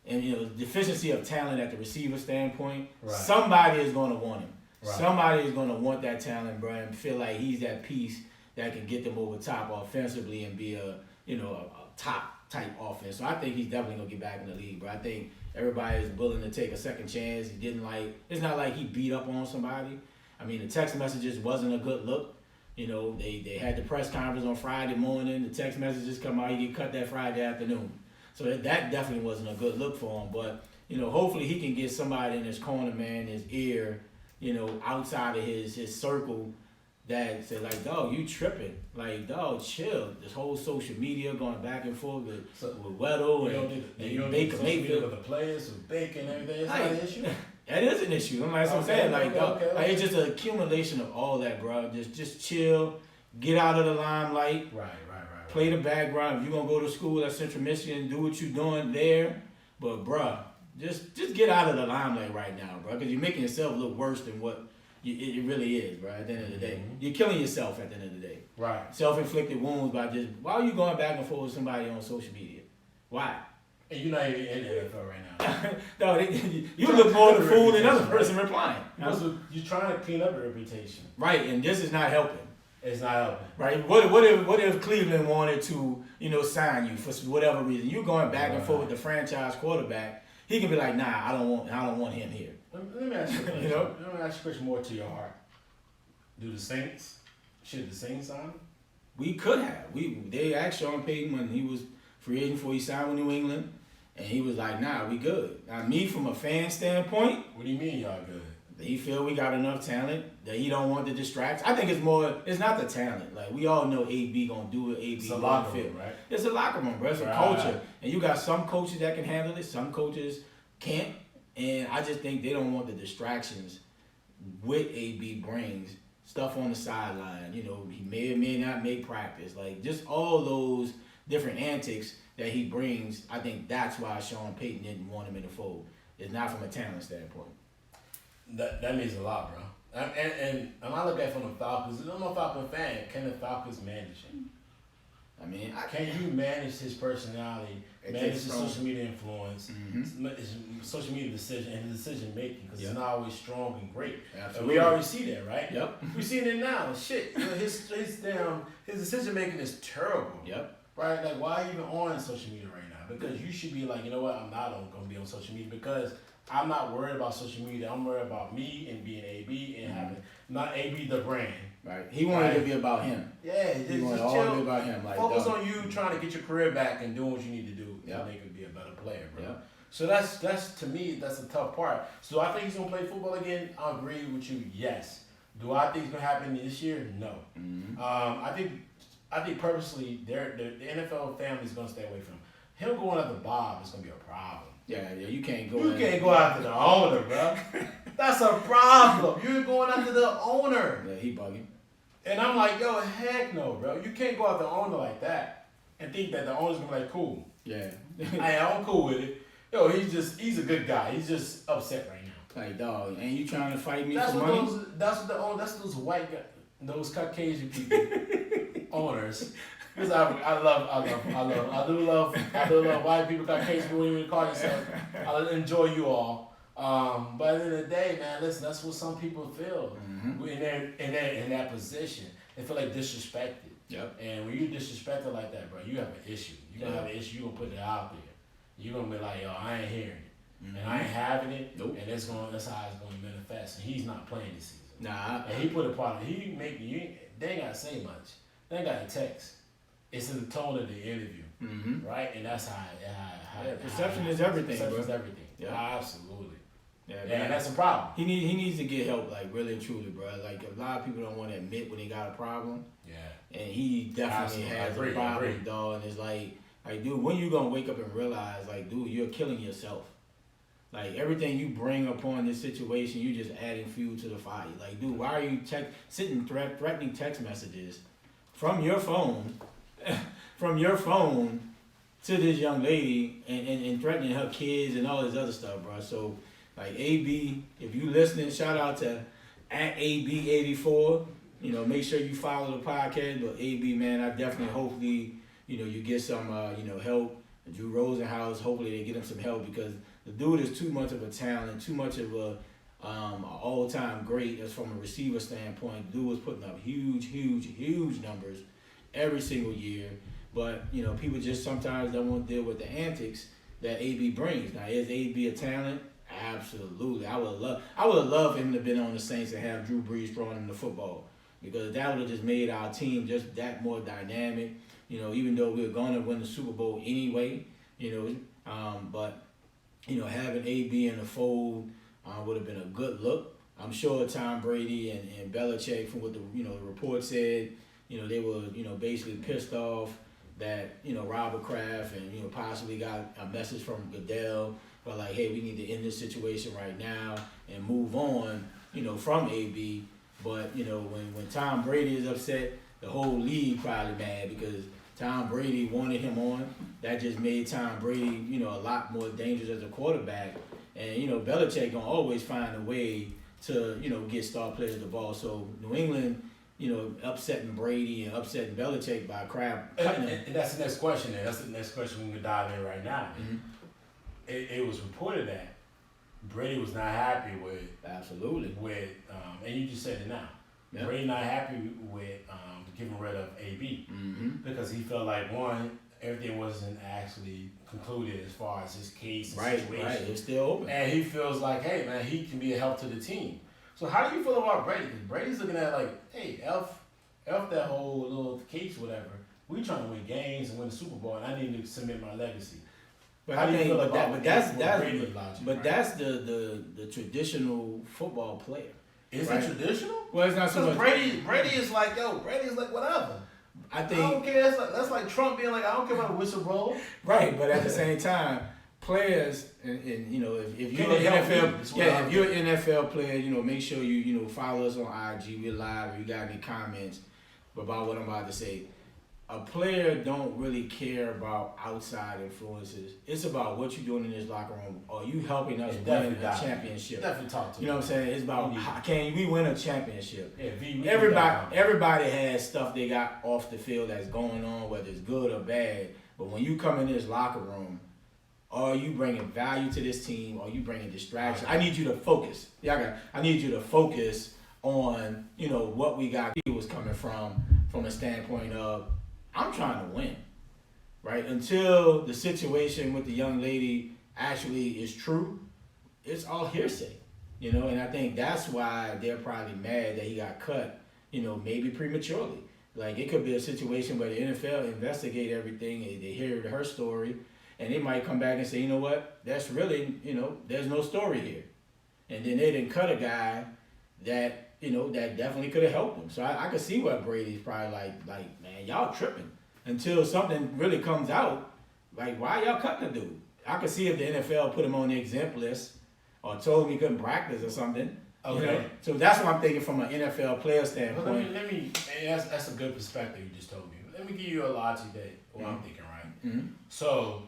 Speaker 1: and deficiency of talent at the receiver standpoint.
Speaker 2: Right.
Speaker 1: Somebody is gonna want him.
Speaker 2: Right.
Speaker 1: Somebody is gonna want that talent, bro, and feel like he's that piece that can get them over top offensively and be a top type offense. So I think he's definitely gonna get back in the league, bro. I think everybody is willing to take a second chance. He didn't it's not like he beat up on somebody. I mean, the text messages wasn't a good look. You know, they had the press conference on Friday morning. The text messages come out. He get cut that Friday afternoon. So that definitely wasn't a good look for him. But, you know, hopefully he can get somebody in his corner, man, his ear, you know, outside of his circle that say, like, dog, you tripping. Like, dog, chill. This whole social media going back and forth with Weddle and Baker Mayfield.
Speaker 2: With the players, with Baker and everything. It's not an issue.
Speaker 1: That is an issue. That's what I'm saying. Like, like, it's just an accumulation of all that, bro. Just chill. Get out of the limelight.
Speaker 2: Right.
Speaker 1: Play the background. If you're going to go to school at Central Michigan, do what you're doing there. But, bro, just get out of the limelight right now, bro. Because you're making yourself look worse than what it really is, bro, at the end of the day. You're killing yourself at the end of the day.
Speaker 2: Right.
Speaker 1: Self-inflicted wounds by why are you going back and forth with somebody on social media? Why?
Speaker 2: And you're not even in the NFL right
Speaker 1: No,
Speaker 2: now.
Speaker 1: you look more the fool than the other person replying.
Speaker 2: You're trying to clean up your reputation.
Speaker 1: Right, and this is not helping.
Speaker 2: It's not helping.
Speaker 1: Right. What if Cleveland wanted to, sign you for whatever reason? You going back and forth with the franchise quarterback. He can be like, nah, I don't want him here.
Speaker 2: Let me ask you a question. Let me ask you a question more to your heart. Should the Saints sign him?
Speaker 1: We could have. They asked Sean Payton when he was free agent before he signed with New England, and he was like, nah, we good. Now, me, from a fan standpoint,
Speaker 2: what do you mean y'all good?
Speaker 1: He feel we got enough talent that he don't want to distract. I think it's not the talent. Like, we all know AB gonna do it. AB
Speaker 2: it's a locker room, right?
Speaker 1: It's a locker room, bro. It's a culture. And you got some coaches that can handle it. Some coaches can't. And I just think they don't want the distractions with AB brings. Stuff on the sideline. He may or may not make practice. Like, just all those different antics that he brings. I think that's why Sean Payton didn't want him in the fold. It's not from a talent standpoint.
Speaker 2: That means a lot, bro. And I look at it from the Falcons. I'm a Falcon fan. Can the Falcons manage him?
Speaker 1: I mean,
Speaker 2: can you manage his personality, manage his social media influence, his social media decision, and his decision making? Because he's not always strong and great.
Speaker 1: Absolutely.
Speaker 2: And we already see that, right?
Speaker 1: Yep.
Speaker 2: We see it now. Shit, his decision making is terrible.
Speaker 1: Yep.
Speaker 2: Right? Like, why are you even on social media right now? Because you should be like, you know what? I'm not going to be on social media because I'm not worried about social media. I'm worried about me and being AB and having not AB the brand.
Speaker 1: Right. He wanted to be about him.
Speaker 2: Yeah,
Speaker 1: he wanted all to be about him. Like,
Speaker 2: focus on you trying to get your career back and doing what you need to do to make it be a better player, bro. Yep. So that's to me, that's a tough part. So I think he's gonna play football again. I agree with you. Yes. Do I think it's gonna happen this year? No. I think purposely the NFL family is gonna stay away from him. Him going after Bob is gonna be a problem.
Speaker 1: Yeah, you can't go.
Speaker 2: You can't go after the owner, bro. That's a problem. You're going after the owner.
Speaker 1: Yeah, he bugging.
Speaker 2: And I'm like, yo, heck no, bro. You can't go after the owner like that and think that the owner's gonna be like, cool.
Speaker 1: Yeah.
Speaker 2: Hey, I'm cool with it. Yo, he's a good guy. He's just upset right now.
Speaker 1: Like, dog, ain't you trying to fight me
Speaker 2: that's
Speaker 1: for
Speaker 2: what
Speaker 1: money?
Speaker 2: That's those white guys, those Caucasian people, owners. Because I do love white people, Caucasian people, when you call yourself. I enjoy you all. But at the end of the day, man, listen, that's what some people feel in that position. They feel like disrespected.
Speaker 1: Yep.
Speaker 2: And when you're disrespected like that, bro, you have an issue. You're going to have an issue. You're going to put it out there. You're going to be like, yo, I ain't hearing it. And I ain't having it. Nope. And that's how it's going to manifest. And he's not playing this season.
Speaker 1: Nah.
Speaker 2: And he put a part of it. They ain't got to say much. They ain't got to text. It's in the tone of the interview. Right? And that's how
Speaker 1: perception is everything, bro.
Speaker 2: Perception is everything.
Speaker 1: Yeah.
Speaker 2: Absolutely.
Speaker 1: Yeah,
Speaker 2: and that's a problem.
Speaker 1: He needs to get help, like, really and truly, bro. Like, a lot of people don't want to admit when they got a problem.
Speaker 2: Yeah.
Speaker 1: And he definitely has a problem, dog. And it's like, dude, when you gonna wake up and realize, like, dude, you're killing yourself. Like, everything you bring upon this situation, you just adding fuel to the fire. Like, dude, why are you threatening text messages from your phone, to this young lady and threatening her kids and all this other stuff, bro? So, like, AB, if you listening, shout out to @AB84. Make sure you follow the podcast. But AB, man, I definitely, hopefully, you get some, help. Drew Rosenhaus, hopefully they get him some help because the dude is too much of a talent, too much of An all-time great as from a receiver standpoint. Dude was putting up huge numbers every single year. But, you know, people just sometimes don't want to deal with the antics that AB brings. Now, is AB a talent? Absolutely. I would have loved him to have been on the Saints and have Drew Brees throwing him the football, because that would have just made our team just that more dynamic. You know, even though we were going to win the Super Bowl anyway, you know, but, you know, having AB in the fold would have been a good look. I'm sure Tom Brady and Belichick, from what the, you know, the report said, you know, they were, you know, basically pissed off that, you know, Robert Kraft and, you know, possibly got a message from Goodell, but like, hey, we need to end this situation right now and move on, you know, from AB. But, you know, when Tom Brady is upset, the whole league probably mad, because Tom Brady wanted him on. That just made Tom Brady, you know, a lot more dangerous as a quarterback. And, you know, Belichick gonna always find a way to, you know, get star players the ball. So New England, you know, upsetting Brady and upsetting Belichick by Kraft cutting him.
Speaker 2: And that's the next question there. That's the next question we can dive in right now.
Speaker 1: Mm-hmm.
Speaker 2: It was reported that Brady was not happy with,
Speaker 1: Absolutely.
Speaker 2: And you just said it now.
Speaker 1: Yep.
Speaker 2: Brady not happy with getting rid of AB
Speaker 1: Mm-hmm.
Speaker 2: because he felt like, one, everything wasn't actually concluded as far as his case and
Speaker 1: Right,
Speaker 2: situation.
Speaker 1: right. It's still open.
Speaker 2: And he feels like, hey man, he can be a help to the team. So how do you feel about Brady? Because Brady's looking at like, hey, F that whole little case, whatever. We trying to win games and win the Super Bowl, and I need to submit my legacy.
Speaker 1: But
Speaker 2: How
Speaker 1: I
Speaker 2: do you
Speaker 1: think,
Speaker 2: feel
Speaker 1: but
Speaker 2: about
Speaker 1: that's
Speaker 2: Brady logic,
Speaker 1: but
Speaker 2: right?
Speaker 1: that's the traditional football player.
Speaker 2: Is
Speaker 1: right.
Speaker 2: it traditional?
Speaker 1: Well, it's not so much.
Speaker 2: Brady is like, Brady's like whatever.
Speaker 1: I
Speaker 2: I
Speaker 1: think
Speaker 2: don't care. That's like Trump being like, I don't care about a whistleblower.
Speaker 1: right, but at the same time, players and you know, if you're
Speaker 2: Can
Speaker 1: an
Speaker 2: they help me?
Speaker 1: NFL,
Speaker 2: That's what
Speaker 1: yeah,
Speaker 2: I'm
Speaker 1: if you're an NFL player, you know, make sure you know follow us on IG. We're live. If you got any comments about what I'm about to say, a player don't really care about outside influences. It's about what you're doing in this locker room. Are you helping us win a championship?
Speaker 2: Definitely talk to
Speaker 1: You know what I'm saying? It's about how can we win a championship.
Speaker 2: Yeah,
Speaker 1: Everybody has stuff they got off the field that's going on, whether it's good or bad. But when you come in this locker room, are you bringing value to this team? Are you bringing distraction? I need you to focus. I need you to focus on, you know, what we got. He was coming from a standpoint of, I'm trying to win, right? Until the situation with the young lady actually is true, it's all hearsay, you know. And I think that's why they're probably mad that he got cut, you know, maybe prematurely. Like, it could be a situation where the NFL investigate everything, and they hear her story, and they might come back and say, you know what, that's really, you know, there's no story here. And then they didn't cut a guy that, you know, that definitely could have helped him. So I could see why Brady's probably like, man, y'all tripping. Until something really comes out, like, why y'all cutting the dude? I could see if the NFL put him on the exempt list or told him he couldn't practice or something.
Speaker 2: Okay.
Speaker 1: You know? So that's what I'm thinking from an NFL player
Speaker 2: But
Speaker 1: standpoint.
Speaker 2: let me that's a good perspective you just told me. Let me give you a logic that what I'm thinking, right?
Speaker 1: Mm-hmm.
Speaker 2: So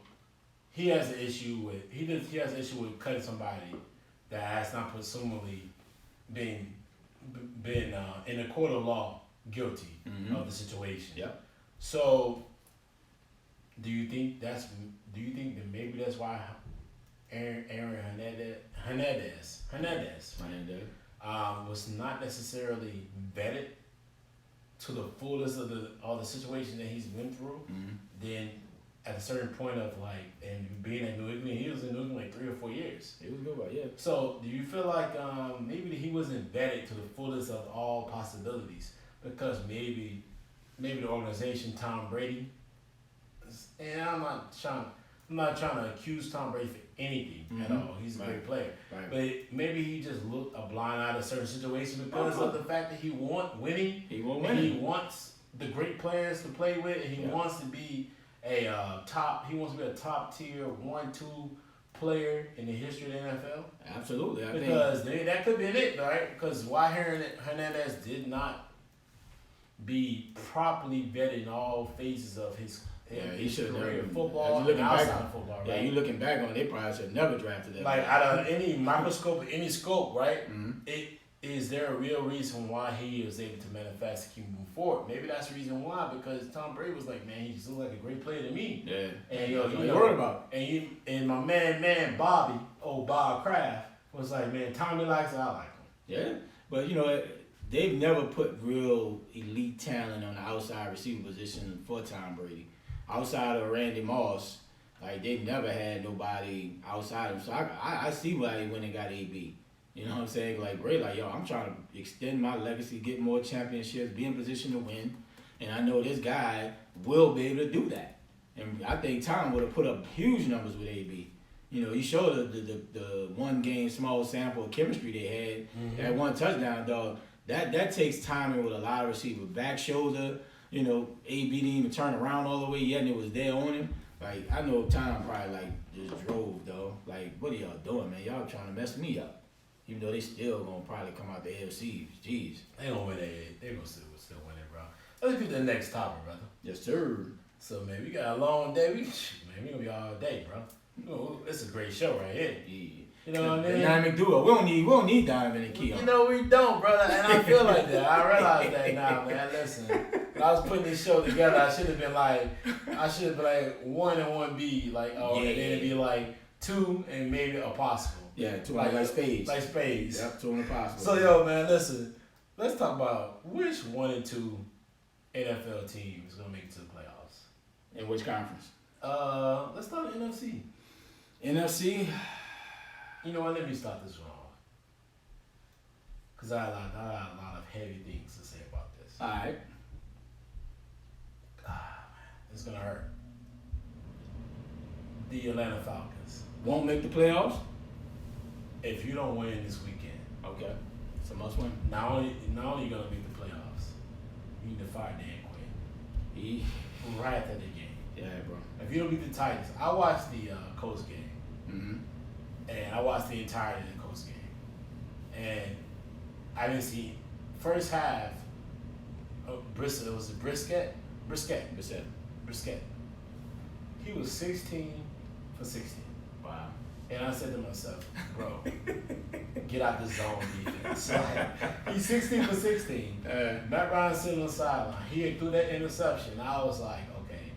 Speaker 2: he has an issue with cutting somebody that has not presumably been in a court of law guilty of the situation.
Speaker 1: Yep.
Speaker 2: So do you think that maybe that's why Aaron Hernandez was not necessarily vetted to the fullest of all the situation that he's been through?
Speaker 1: Mm-hmm.
Speaker 2: Then at a certain point of like, and being in New England, he was in New England like 3 or 4 years.
Speaker 1: It was good, but yeah.
Speaker 2: So do you feel like maybe he wasn't vetted to the fullest of all possibilities because maybe the organization, Tom Brady, and I'm not trying to accuse Tom Brady for anything at all. He's a great player.
Speaker 1: Right.
Speaker 2: But maybe he just looked a blind eye to certain situations because of the fact that he wants winning.
Speaker 1: He won't
Speaker 2: and
Speaker 1: win.
Speaker 2: he wants the great players to play with, and he wants to be a top tier 1-2 player in the history of the NFL.
Speaker 1: Absolutely. I think
Speaker 2: Because that could be it, right? Because why Hernandez did not be properly vetted in all phases of his
Speaker 1: he should
Speaker 2: career
Speaker 1: never.
Speaker 2: in football
Speaker 1: As you
Speaker 2: and outside of football, right?
Speaker 1: Yeah, you looking back on it, they probably should have never drafted that.
Speaker 2: Like out of any microscope, any scope, right?
Speaker 1: Mhm.
Speaker 2: Is there a real reason why he was able to manifest to keep moving forward? Maybe that's the reason why, because Tom Brady was like, man, he just looks like a great player to me.
Speaker 1: Yeah.
Speaker 2: And
Speaker 1: you worried about.
Speaker 2: and my man Bobby, Bob Kraft, was like, man, Tommy likes it, I like him.
Speaker 1: Yeah, but they've never put real elite talent on the outside receiver position for Tom Brady. Outside of Randy Moss, like they never had nobody outside of him. So I see why they went and got AB. You know what I'm saying? Like Brady, like, yo, I'm trying to extend my legacy, get more championships, be in position to win. And I know this guy will be able to do that. And I think Tom would have put up huge numbers with AB. He showed the one game small sample of chemistry they had. That one touchdown, dog. That takes timing with a lot of receivers. Back shoulder, AB didn't even turn around all the way yet, and it was there on him. Like, I know Tom probably, like, just drove, though. Like, what are y'all doing, man? Y'all trying to mess me up. Even though they still gonna probably come out the AFC. Jeez.
Speaker 2: They gonna win it. They gonna still win it, bro. Let's get to the next topic, brother.
Speaker 1: Yes, sir.
Speaker 2: So, man, we got a long day. We gonna be all day, bro. It's a great show right here.
Speaker 1: Yeah.
Speaker 2: You know what I mean?
Speaker 1: Dynamic duo. We don't need Donovan and Keon.
Speaker 2: We don't, brother. And I feel like that. I realize that now, man. Listen, when I was putting this show together, I should have been like 1 and 1B, like, and then it'd be like 2 and maybe a possible.
Speaker 1: Yeah, 2 like spades.
Speaker 2: Like spades.
Speaker 1: Yep, 2 and a possible.
Speaker 2: So, yo, man, listen. Let's talk about which 1 and 2 NFL team is gonna make it to the playoffs.
Speaker 1: In which conference?
Speaker 2: Let's start with NFC.
Speaker 1: NFC.
Speaker 2: You know what? Let me start this one off. Because I have a lot of heavy things to say about this.
Speaker 1: All right.
Speaker 2: It's going to hurt. The Atlanta Falcons.
Speaker 1: Won't make the playoffs?
Speaker 2: If you don't win this weekend,
Speaker 1: Okay. It's a must win.
Speaker 2: not only you going to make the playoffs, you need to fire Dan Quinn. Right after the game.
Speaker 1: Yeah, bro.
Speaker 2: If you don't beat the Titans, I watched the Colts game.
Speaker 1: Mm-hmm.
Speaker 2: And I watched the entirety of the Colts game. And I didn't see first half. Brisket. He was 16 for 16.
Speaker 1: Wow.
Speaker 2: And I said to myself, bro, get out the zone defense. He's 16 for 16. Matt Ryan sitting on the sideline. He had threw that interception. I was like, okay.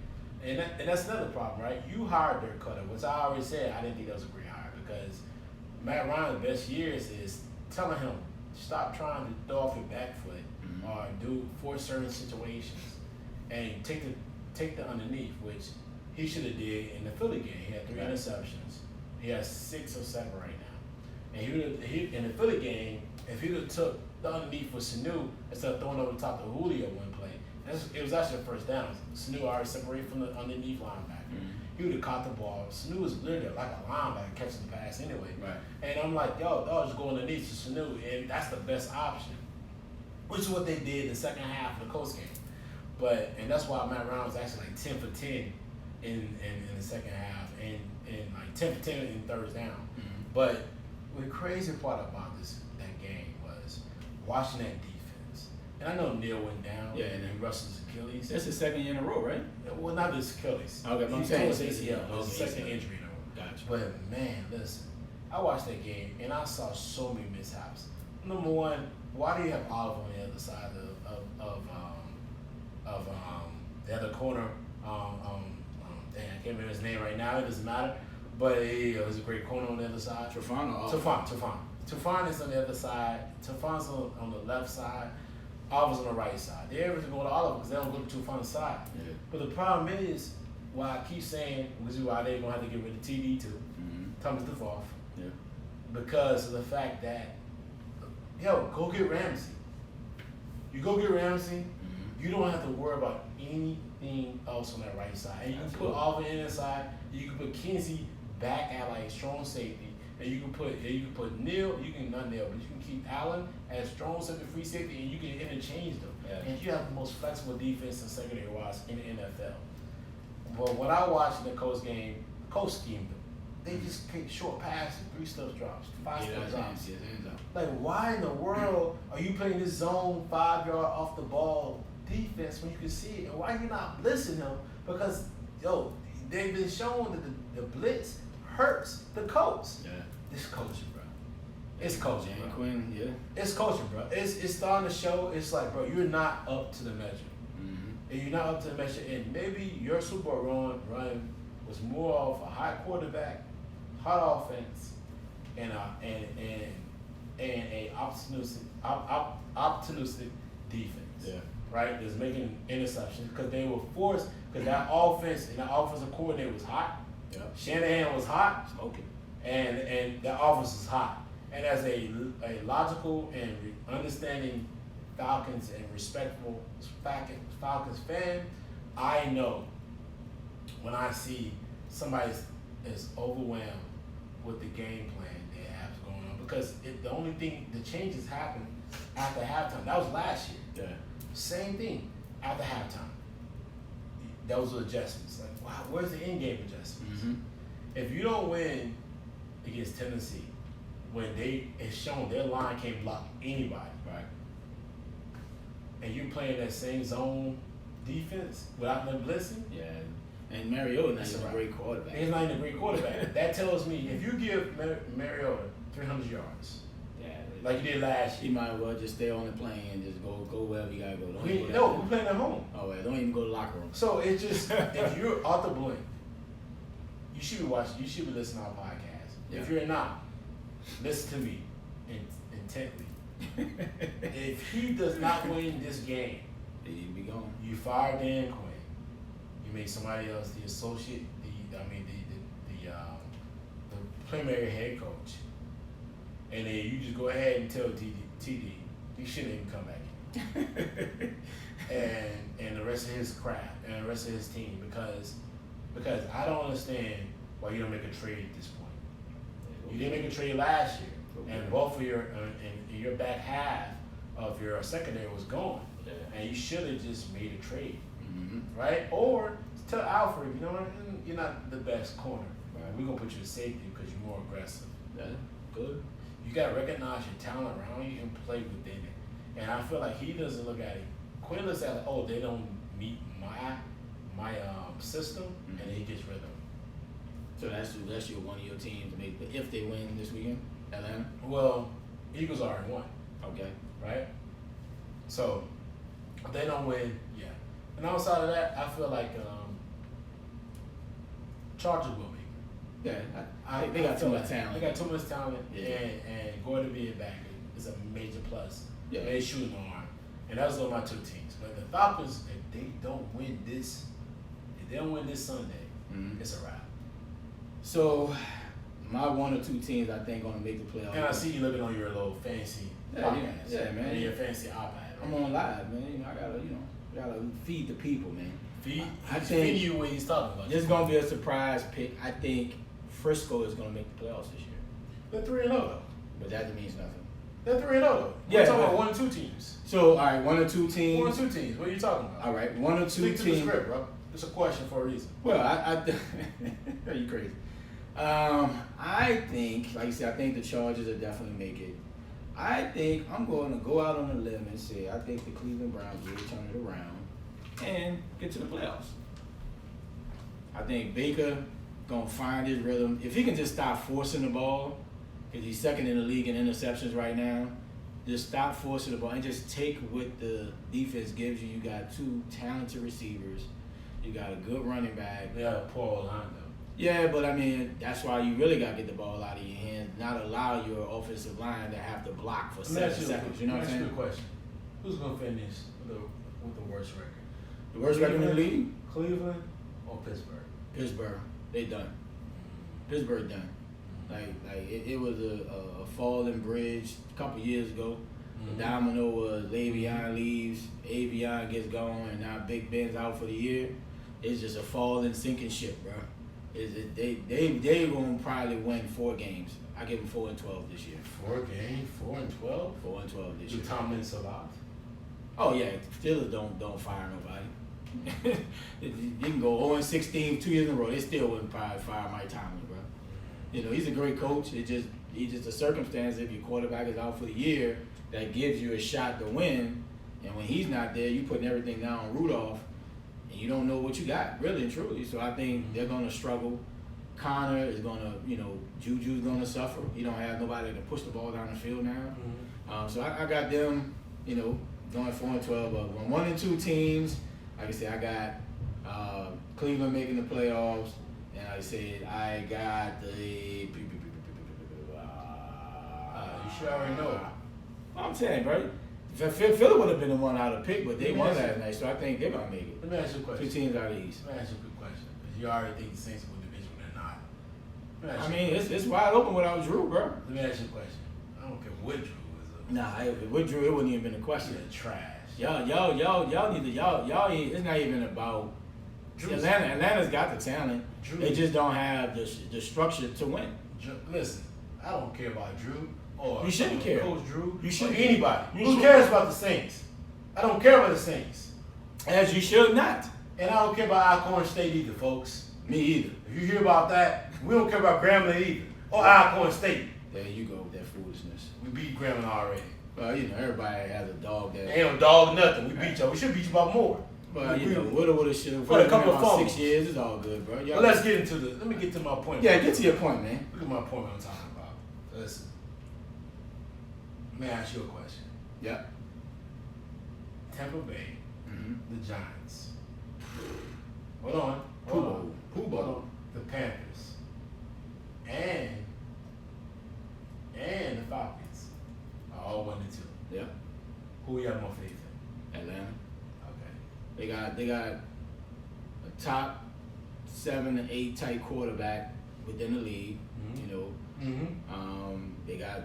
Speaker 2: And that's another problem, right? You hired Dirk Cutter, which I already said I didn't think that was a great hire because Matt Ryan's best years is telling him, stop trying to throw off your back foot or do for certain situations and take the underneath, which he should have did in the Philly game. He had 3 interceptions. He has 6 or 7 right now. And he in the Philly game, if he would have took the underneath for Sanu instead of throwing over the top to Julio one play, it was actually a first down. Sanu already separated from the underneath linebacker. He would have caught the ball. Sanu was literally like a linebacker catching the pass anyway. Right. And I'm like, yo, dog, just go underneath to Sanu, and that's the best option. Which is what they did in the second half of the Colts game. And that's why Matt Ryan was actually like 10 for 10 in the second half and like 10 for 10 in third down. But the crazy part about that game was watching that defense. And I know Neil went down. Yeah, and then Russell's Achilles.
Speaker 1: That's his second year in a row, right?
Speaker 2: Well, not his Achilles.
Speaker 1: Okay, but I'm
Speaker 2: He's
Speaker 1: saying
Speaker 2: towards ACL. It was the second injury in a row.
Speaker 1: Gotcha.
Speaker 2: But man, listen, I watched that game and I saw so many mishaps. Number one, why do you have Oliver on the other side of the other corner? Dang, I can't remember his name right now. It doesn't matter. But he was a great corner on the other side. Tufan is on the other side. Tufan's on the left side. Oliver's on the right side. They're able to go to Oliver because they don't go to Tufan's side. Yeah. But the problem is, why I keep saying, which is why they're going to have to get rid of TD too, Thomas DeVoff. Yeah. Because of the fact that, go get Ramsey. You go get Ramsey, you don't have to worry about anything else on that right side. And you can put Oliver in the side, you can put Kinsey back at like strong safety, and you can put Neal, not Neal, but you can keep Allen as strong safety, free safety, and you can interchange them. Yeah. And you have the most flexible defense and secondary wise in the NFL. But when I watched the Colts game, Colts schemed them. They just picked short passes, 3 step drops, 5 step drops. Like, why in the world are you playing this zone 5-yard off the ball defense when you can see it? And why are you not blitzing him? Because, they've been shown that the blitz hurts the Colts. Yeah. It's coaching, bro. It's coaching, bro.
Speaker 1: Quinn, yeah.
Speaker 2: It's coaching, bro. It's starting to show. It's like, bro, you're not up to the measure. And you're not up to the measure. And maybe your Super Bowl run was more of a high quarterback, hot offense, and a opportunistic defense.
Speaker 1: Yeah.
Speaker 2: Right? That's making interceptions because they were forced because that offense and that offensive coordinator was hot.
Speaker 1: Yeah.
Speaker 2: Shanahan was hot,
Speaker 1: Smoking.
Speaker 2: and the offense is hot. And as a logical and understanding Falcons and respectful Falcons fan, I know when I see somebody is overwhelmed with the game plan they have going on because the only thing, the changes happen after halftime. That was last year.
Speaker 1: Yeah.
Speaker 2: Same thing after halftime. Those were adjustments. Like, wow, where's the in-game adjustments?
Speaker 1: Mm-hmm.
Speaker 2: If you don't win against Tennessee, when it's shown their line can't block anybody,
Speaker 1: Right.
Speaker 2: and you're playing that same zone defense without them blitzing,
Speaker 1: Yeah. And Mariota
Speaker 2: That's
Speaker 1: is a
Speaker 2: right.
Speaker 1: great quarterback.
Speaker 2: he's not even a great quarterback. That tells me if you give Mariota 300 yards,
Speaker 1: Yeah.
Speaker 2: like you did last
Speaker 1: He
Speaker 2: year,
Speaker 1: might as well just stay on the plane and just go wherever you gotta go. Don't
Speaker 2: we're
Speaker 1: even go there.
Speaker 2: playing at home.
Speaker 1: Oh, well, don't even go to the locker room.
Speaker 2: So it's just if you're out the blink, you should be watching. You should be listening to our podcast.
Speaker 1: Yeah.
Speaker 2: If you're not, listen to me intently. If he does not win this game,
Speaker 1: They need to be gone.
Speaker 2: you fire Dan Quinn. You make somebody else the associate, the primary head coach, and then you just go ahead and tell TD he shouldn't even come back in. and the rest of his crap and the rest of his team because I don't understand why you don't make a trade at this point. You didn't make a trade last year, and both of your back half of your secondary was gone, and you should have just made a trade,
Speaker 1: Mm-hmm.
Speaker 2: right? Or tell Alfred, you know what, you're not the best corner.
Speaker 1: Right.
Speaker 2: We're gonna put you in safety because you're more aggressive.
Speaker 1: Yeah. Good.
Speaker 2: You gotta recognize your talent around you and play within it. And I feel like he doesn't look at it. Quinn looks at it, oh, they don't meet my system, and then he gets rid of them.
Speaker 1: So that's your one of your teams to make. If they win this weekend, Atlanta.
Speaker 2: Well, Eagles already won,
Speaker 1: Okay.
Speaker 2: right? So if they don't win, yeah. And outside of that, I feel like Chargers will be.
Speaker 1: Yeah. They got too much talent.
Speaker 2: They got too much talent,
Speaker 1: Yeah.
Speaker 2: and Gordon being back is a major plus.
Speaker 1: Yeah.
Speaker 2: And they shooting arm, and that's one of my two teams. But the Falcons, if they don't win this Sunday,
Speaker 1: Mhm.
Speaker 2: it's a wrap.
Speaker 1: So my one or two teams I think gonna make the playoffs.
Speaker 2: And I see you looking on your little fancy podcast.
Speaker 1: Yeah, man.
Speaker 2: And your fancy iPad.
Speaker 1: I'm on live, man. You know, I gotta feed the people, man.
Speaker 2: Feed,
Speaker 1: I
Speaker 2: he's
Speaker 1: think
Speaker 2: feeding you what he's talking about.
Speaker 1: This is gonna be a surprise pick. I think Frisco is gonna make the playoffs this year,
Speaker 2: They're 3-0 though.
Speaker 1: but that means nothing.
Speaker 2: They're 3-0 though.
Speaker 1: Yeah,
Speaker 2: We're talking
Speaker 1: but-
Speaker 2: about 1 and 2 teams.
Speaker 1: So, all right, one or two
Speaker 2: 1
Speaker 1: teams.
Speaker 2: and 2 teams. What are you talking about?
Speaker 1: All right, one or two
Speaker 2: Stick to the
Speaker 1: teams.
Speaker 2: script, bro. It's a question for a reason.
Speaker 1: Well, are you crazy? I think, like you said, I think the Chargers will definitely make it. I think I'm going to go out on a limb and say I think the Cleveland Browns will turn it around and get to the playoffs. I think Baker gonna find his rhythm. If he can just stop forcing the ball, because he's second in the league in interceptions right now, just stop forcing the ball and just take what the defense gives you. You got two talented receivers. You got a good running back.
Speaker 2: Yeah, poor Orlando.
Speaker 1: Yeah, but I mean, that's why you really got to get the ball out of your hands, not allow your offensive line to have to block for 7 seconds. You know what I'm
Speaker 2: Let me ask you
Speaker 1: saying?
Speaker 2: a question. Who's going to finish with the worst record?
Speaker 1: The worst record in the league?
Speaker 2: Cleveland or Pittsburgh?
Speaker 1: Pittsburgh. They done. Pittsburgh done. Like it was a falling bridge a couple years ago.
Speaker 2: Mhm.
Speaker 1: The domino was Le'Veon leaves, Avion gets gone, and now Big Ben's out for the year. It's just a falling, sinking ship, bro. They gonna probably win 4 games. I give them 4-12 this year.
Speaker 2: 4 games, 4-12.
Speaker 1: 4-12 this
Speaker 2: Do
Speaker 1: year.
Speaker 2: Tomlin survive?
Speaker 1: Oh yeah, Steelers don't fire nobody. You can go 0-16 2 years in a row. They still wouldn't probably fire Mike Tomlin, bro. You know, he's a great coach. It's just a circumstance if your quarterback is out for the year that gives you a shot to win. And when he's not there, you putting everything down on Rudolph, and you don't know what you got, really and truly. So I think they're gonna struggle. Connor is gonna, Juju's gonna suffer. You don't have nobody that can push the ball down the field now. So I got them, going 4-12. But 1 and 2 teams, like I said, I got Cleveland making the playoffs, and like I said, I got the
Speaker 2: should already know.
Speaker 1: I'm saying, bro. Philly would have been the one out of pick, but they won last night, so I think they're gonna make it.
Speaker 2: Let me ask you a question.
Speaker 1: 2 teams out of the East.
Speaker 2: Let me ask you a quick question. You already think the Saints will division or not?
Speaker 1: I mean, it's wide open without Drew, bro.
Speaker 2: Let me ask you a question. I don't care what Drew is.
Speaker 1: Nah, with Drew, it wouldn't even been a question.
Speaker 2: You're trash.
Speaker 1: Y'all need to it's not even about
Speaker 2: Drew's-
Speaker 1: Atlanta's got the talent.
Speaker 2: Drew-
Speaker 1: They just don't have the structure to win.
Speaker 2: Listen, I don't care about Drew or
Speaker 1: You shouldn't care.
Speaker 2: Coach Drew.
Speaker 1: You shouldn't
Speaker 2: or anybody.
Speaker 1: You
Speaker 2: Who
Speaker 1: shouldn't.
Speaker 2: cares about the Saints? I don't care about the Saints,
Speaker 1: As you should not.
Speaker 2: and I don't care about Alcorn State either, folks.
Speaker 1: Me either.
Speaker 2: If you hear about that, we don't care about Grambling either or Alcorn State.
Speaker 1: There you go with that foolishness.
Speaker 2: We beat Grambling already.
Speaker 1: Well, everybody has a dog that.
Speaker 2: Ain't no dog nothing. We beat y'all. We should beat you by more.
Speaker 1: Well, woulda, shoulda.
Speaker 2: For a couple of
Speaker 1: about
Speaker 2: fumbles.
Speaker 1: 6 years, it's all good, bro.
Speaker 2: But let's get into let me get to my point.
Speaker 1: Yeah, get to your point, man.
Speaker 2: Look at my point I'm talking about. Listen. Let me ask you a question.
Speaker 1: Yeah.
Speaker 2: Tampa Bay,
Speaker 1: Mm-hmm.
Speaker 2: the Giants. Hold on.
Speaker 1: Hold on.
Speaker 2: The Panthers. And the Falcons are all 1-2.
Speaker 1: Yeah.
Speaker 2: Who you have more faith in?
Speaker 1: Atlanta.
Speaker 2: Okay.
Speaker 1: They got a top 7 to 8 type quarterback within the league.
Speaker 2: Mhm.
Speaker 1: You know,
Speaker 2: Mm-hmm.
Speaker 1: they got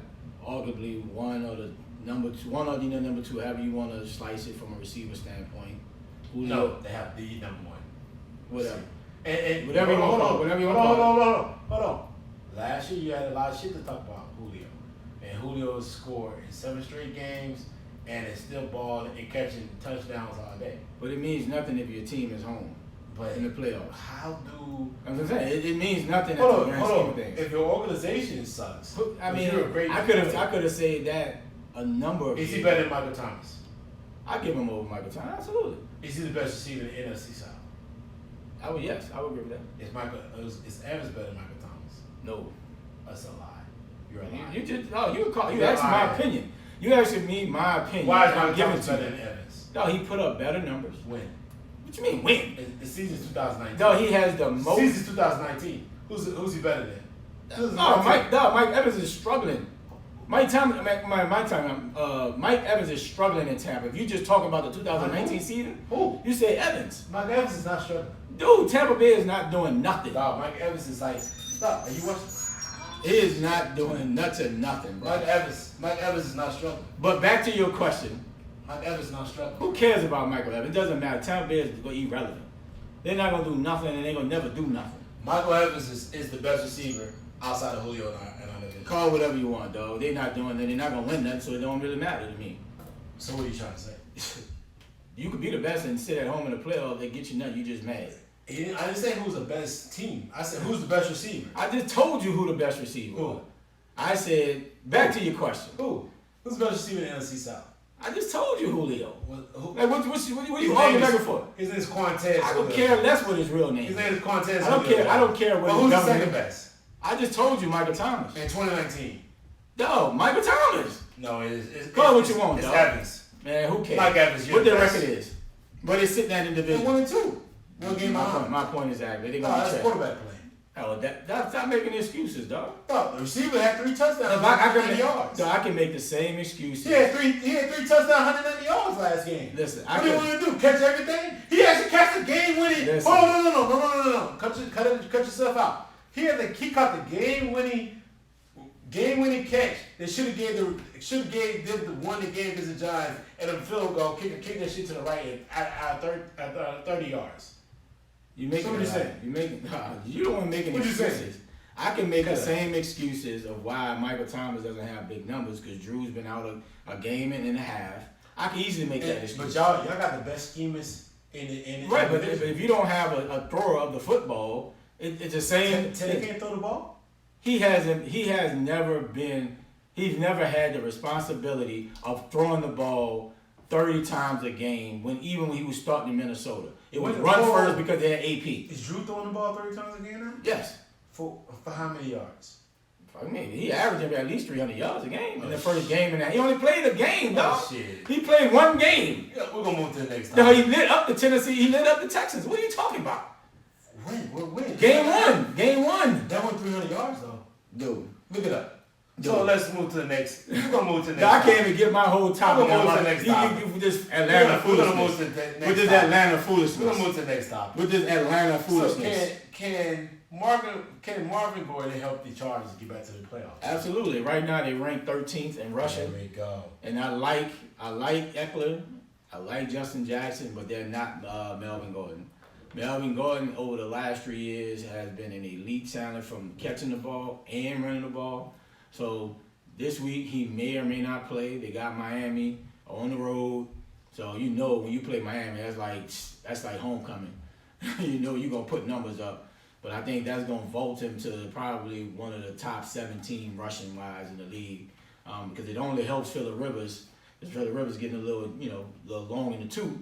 Speaker 1: arguably one or the number two, however you want to slice it from a receiver standpoint.
Speaker 2: No, they have the number one.
Speaker 1: Whatever.
Speaker 2: And
Speaker 1: Whatever you want to call it. Whatever you want to call it.
Speaker 2: Hold on. Last year you had a lot of shit to talk about Julio. And Julio scored in 7 straight games and is still balling and catching touchdowns all day.
Speaker 1: But it means nothing if your team is home
Speaker 2: But
Speaker 1: in the playoffs.
Speaker 2: how do
Speaker 1: I'm just saying, it means nothing at the
Speaker 2: hold
Speaker 1: grand scheme
Speaker 2: on.
Speaker 1: of things.
Speaker 2: If your organization sucks,
Speaker 1: I
Speaker 2: but
Speaker 1: mean,
Speaker 2: you're a great
Speaker 1: I could have said that a number of
Speaker 2: Is he
Speaker 1: years.
Speaker 2: better than Michael Thomas?
Speaker 1: I give him over Michael Thomas. Absolutely.
Speaker 2: Is he the best receiver in the NFC South?
Speaker 1: I would agree with that.
Speaker 2: Is Evans better than Michael Thomas?
Speaker 1: No.
Speaker 2: That's a lie. You're a liar.
Speaker 1: You
Speaker 2: You're
Speaker 1: asked my
Speaker 2: lying.
Speaker 1: opinion. You asking me my opinion.
Speaker 2: Why is
Speaker 1: I'm
Speaker 2: Michael
Speaker 1: giving
Speaker 2: Thomas
Speaker 1: to
Speaker 2: better
Speaker 1: you.
Speaker 2: than Evans?
Speaker 1: No, he put up better numbers.
Speaker 2: When?
Speaker 1: What you mean win?
Speaker 2: The season's 2019.
Speaker 1: No, he has the most.
Speaker 2: Season's 2019. Who's he better than?
Speaker 1: No, Mike Evans is struggling. Mike Evans is struggling in Tampa. If you just talk about the 2019 season,
Speaker 2: Who?
Speaker 1: you say Evans.
Speaker 2: Mike Evans is not struggling.
Speaker 1: Dude, Tampa Bay is not doing nothing.
Speaker 2: Dog, Mike Evans is like, stop. Are you watching?
Speaker 1: He is not doing nothing, bro.
Speaker 2: Mike Evans is not struggling.
Speaker 1: But back to your question,
Speaker 2: Mike Evans is not struggling.
Speaker 1: who cares about Michael Evans? It doesn't matter. Tampa Bay is irrelevant. They're not gonna do nothing, and they're gonna never do nothing.
Speaker 2: Michael Evans is the best receiver outside of Julio and our division.
Speaker 1: Call whatever you want, dog. They're not doing that. They're not gonna win nothing, so it don't really matter to me.
Speaker 2: So what are you trying to say?
Speaker 1: You could be the best and sit at home in the playoffs. They get you nothing. You just mad.
Speaker 2: I didn't say who's the best team. I said who's the best receiver.
Speaker 1: I just told you who the best receiver
Speaker 2: Who?
Speaker 1: was. I said, back to your question.
Speaker 2: Who's the best receiver in the NFC South?
Speaker 1: I just told you Julio.
Speaker 2: Who?
Speaker 1: Like, what are you arguing back and forth?
Speaker 2: His name is Quantez.
Speaker 1: I don't care less what his real name
Speaker 2: His
Speaker 1: is.
Speaker 2: name is Quantez.
Speaker 1: I don't care what
Speaker 2: But
Speaker 1: his
Speaker 2: who's the
Speaker 1: government
Speaker 2: second
Speaker 1: is.
Speaker 2: best
Speaker 1: I just told you Michael Thomas.
Speaker 2: in 2019?
Speaker 1: No, Michael Thomas.
Speaker 2: No, it's
Speaker 1: Call it what you want,
Speaker 2: It's
Speaker 1: dog.
Speaker 2: Evans.
Speaker 1: Man, who cares?
Speaker 2: Mike Evans, you're
Speaker 1: What
Speaker 2: the
Speaker 1: their
Speaker 2: best.
Speaker 1: record is. But it's sitting at the
Speaker 2: They
Speaker 1: division.
Speaker 2: 1-2. One game behind.
Speaker 1: My point is that they're
Speaker 2: No,
Speaker 1: gonna be
Speaker 2: that's
Speaker 1: trash.
Speaker 2: quarterback play.
Speaker 1: Oh, stop making excuses, dog.
Speaker 2: No, the receiver had 3 touchdowns,
Speaker 1: If I
Speaker 2: 190
Speaker 1: can,
Speaker 2: yards.
Speaker 1: so I can make the same excuses.
Speaker 2: He had three touchdowns, 190 yards last game.
Speaker 1: Listen,
Speaker 2: What do you want to do? Catch everything? He has to catch the game-winning.
Speaker 1: Listen.
Speaker 2: Oh, no. Cut yourself out. He caught the game-winning catch. They should have gave them the one that gave us the Giants and a field goal. Kick that shit to the right at 30 yards.
Speaker 1: You make
Speaker 2: So
Speaker 1: it
Speaker 2: what you
Speaker 1: right.
Speaker 2: say?
Speaker 1: You don't want to make any
Speaker 2: What you say?
Speaker 1: excuses. I can make the
Speaker 2: Cut it.
Speaker 1: same excuses of why Michael Thomas doesn't have big numbers because Drew's been out a game and a half. I can easily make that excuse.
Speaker 2: But y'all got the best schemers in the
Speaker 1: Right, but
Speaker 2: division.
Speaker 1: if you don't have a thrower of the football, it's the same.
Speaker 2: Teddy can't throw the ball?
Speaker 1: He's never had the responsibility of throwing the ball 30 times a game even when he was starting in Minnesota. It was run first because they had AP.
Speaker 2: Is Drew throwing the ball 30 times a game now?
Speaker 1: Yes.
Speaker 2: For how many yards?
Speaker 1: I mean, he averaged at least 300 yards a game in the
Speaker 2: Oh,
Speaker 1: first
Speaker 2: shit.
Speaker 1: game. And he only played a game, dog.
Speaker 2: shit.
Speaker 1: He played one game.
Speaker 2: Yeah, we're gonna move to the next
Speaker 1: No,
Speaker 2: time.
Speaker 1: he lit up the Tennessee. He lit up the Texans. What are you talking about?
Speaker 2: When?
Speaker 1: Game one.
Speaker 2: That went 300 yards though.
Speaker 1: Dude.
Speaker 2: Look it up. So let's move to the next. We're gonna move to the next.
Speaker 1: I can't even get my whole topic.
Speaker 2: We're gonna move to the next topic.
Speaker 1: You just Atlanta
Speaker 2: We're gonna move
Speaker 1: foolishness.
Speaker 2: to the next.
Speaker 1: With this
Speaker 2: topic.
Speaker 1: Atlanta
Speaker 2: We're
Speaker 1: foolishness.
Speaker 2: gonna move to the next topic.
Speaker 1: With this Atlanta
Speaker 2: So
Speaker 1: foolishness.
Speaker 2: can Marvin Gordon help the Chargers get back to the playoffs?
Speaker 1: Absolutely. Right now they rank 13th in rushing.
Speaker 2: There we go.
Speaker 1: And I like Eckler. I like Justin Jackson, but they're not Melvin Gordon. Melvin Gordon over the last 3 years has been an elite talent from catching the ball and running the ball. So this week he may or may not play. They got Miami on the road. So you know when you play Miami, that's like homecoming. You know you're gonna put numbers up. But I think that's gonna vault him to probably one of the top 17 rushing wise in the league. Because it only helps Phillip Rivers. Because Phillip Rivers getting a little long in the tooth.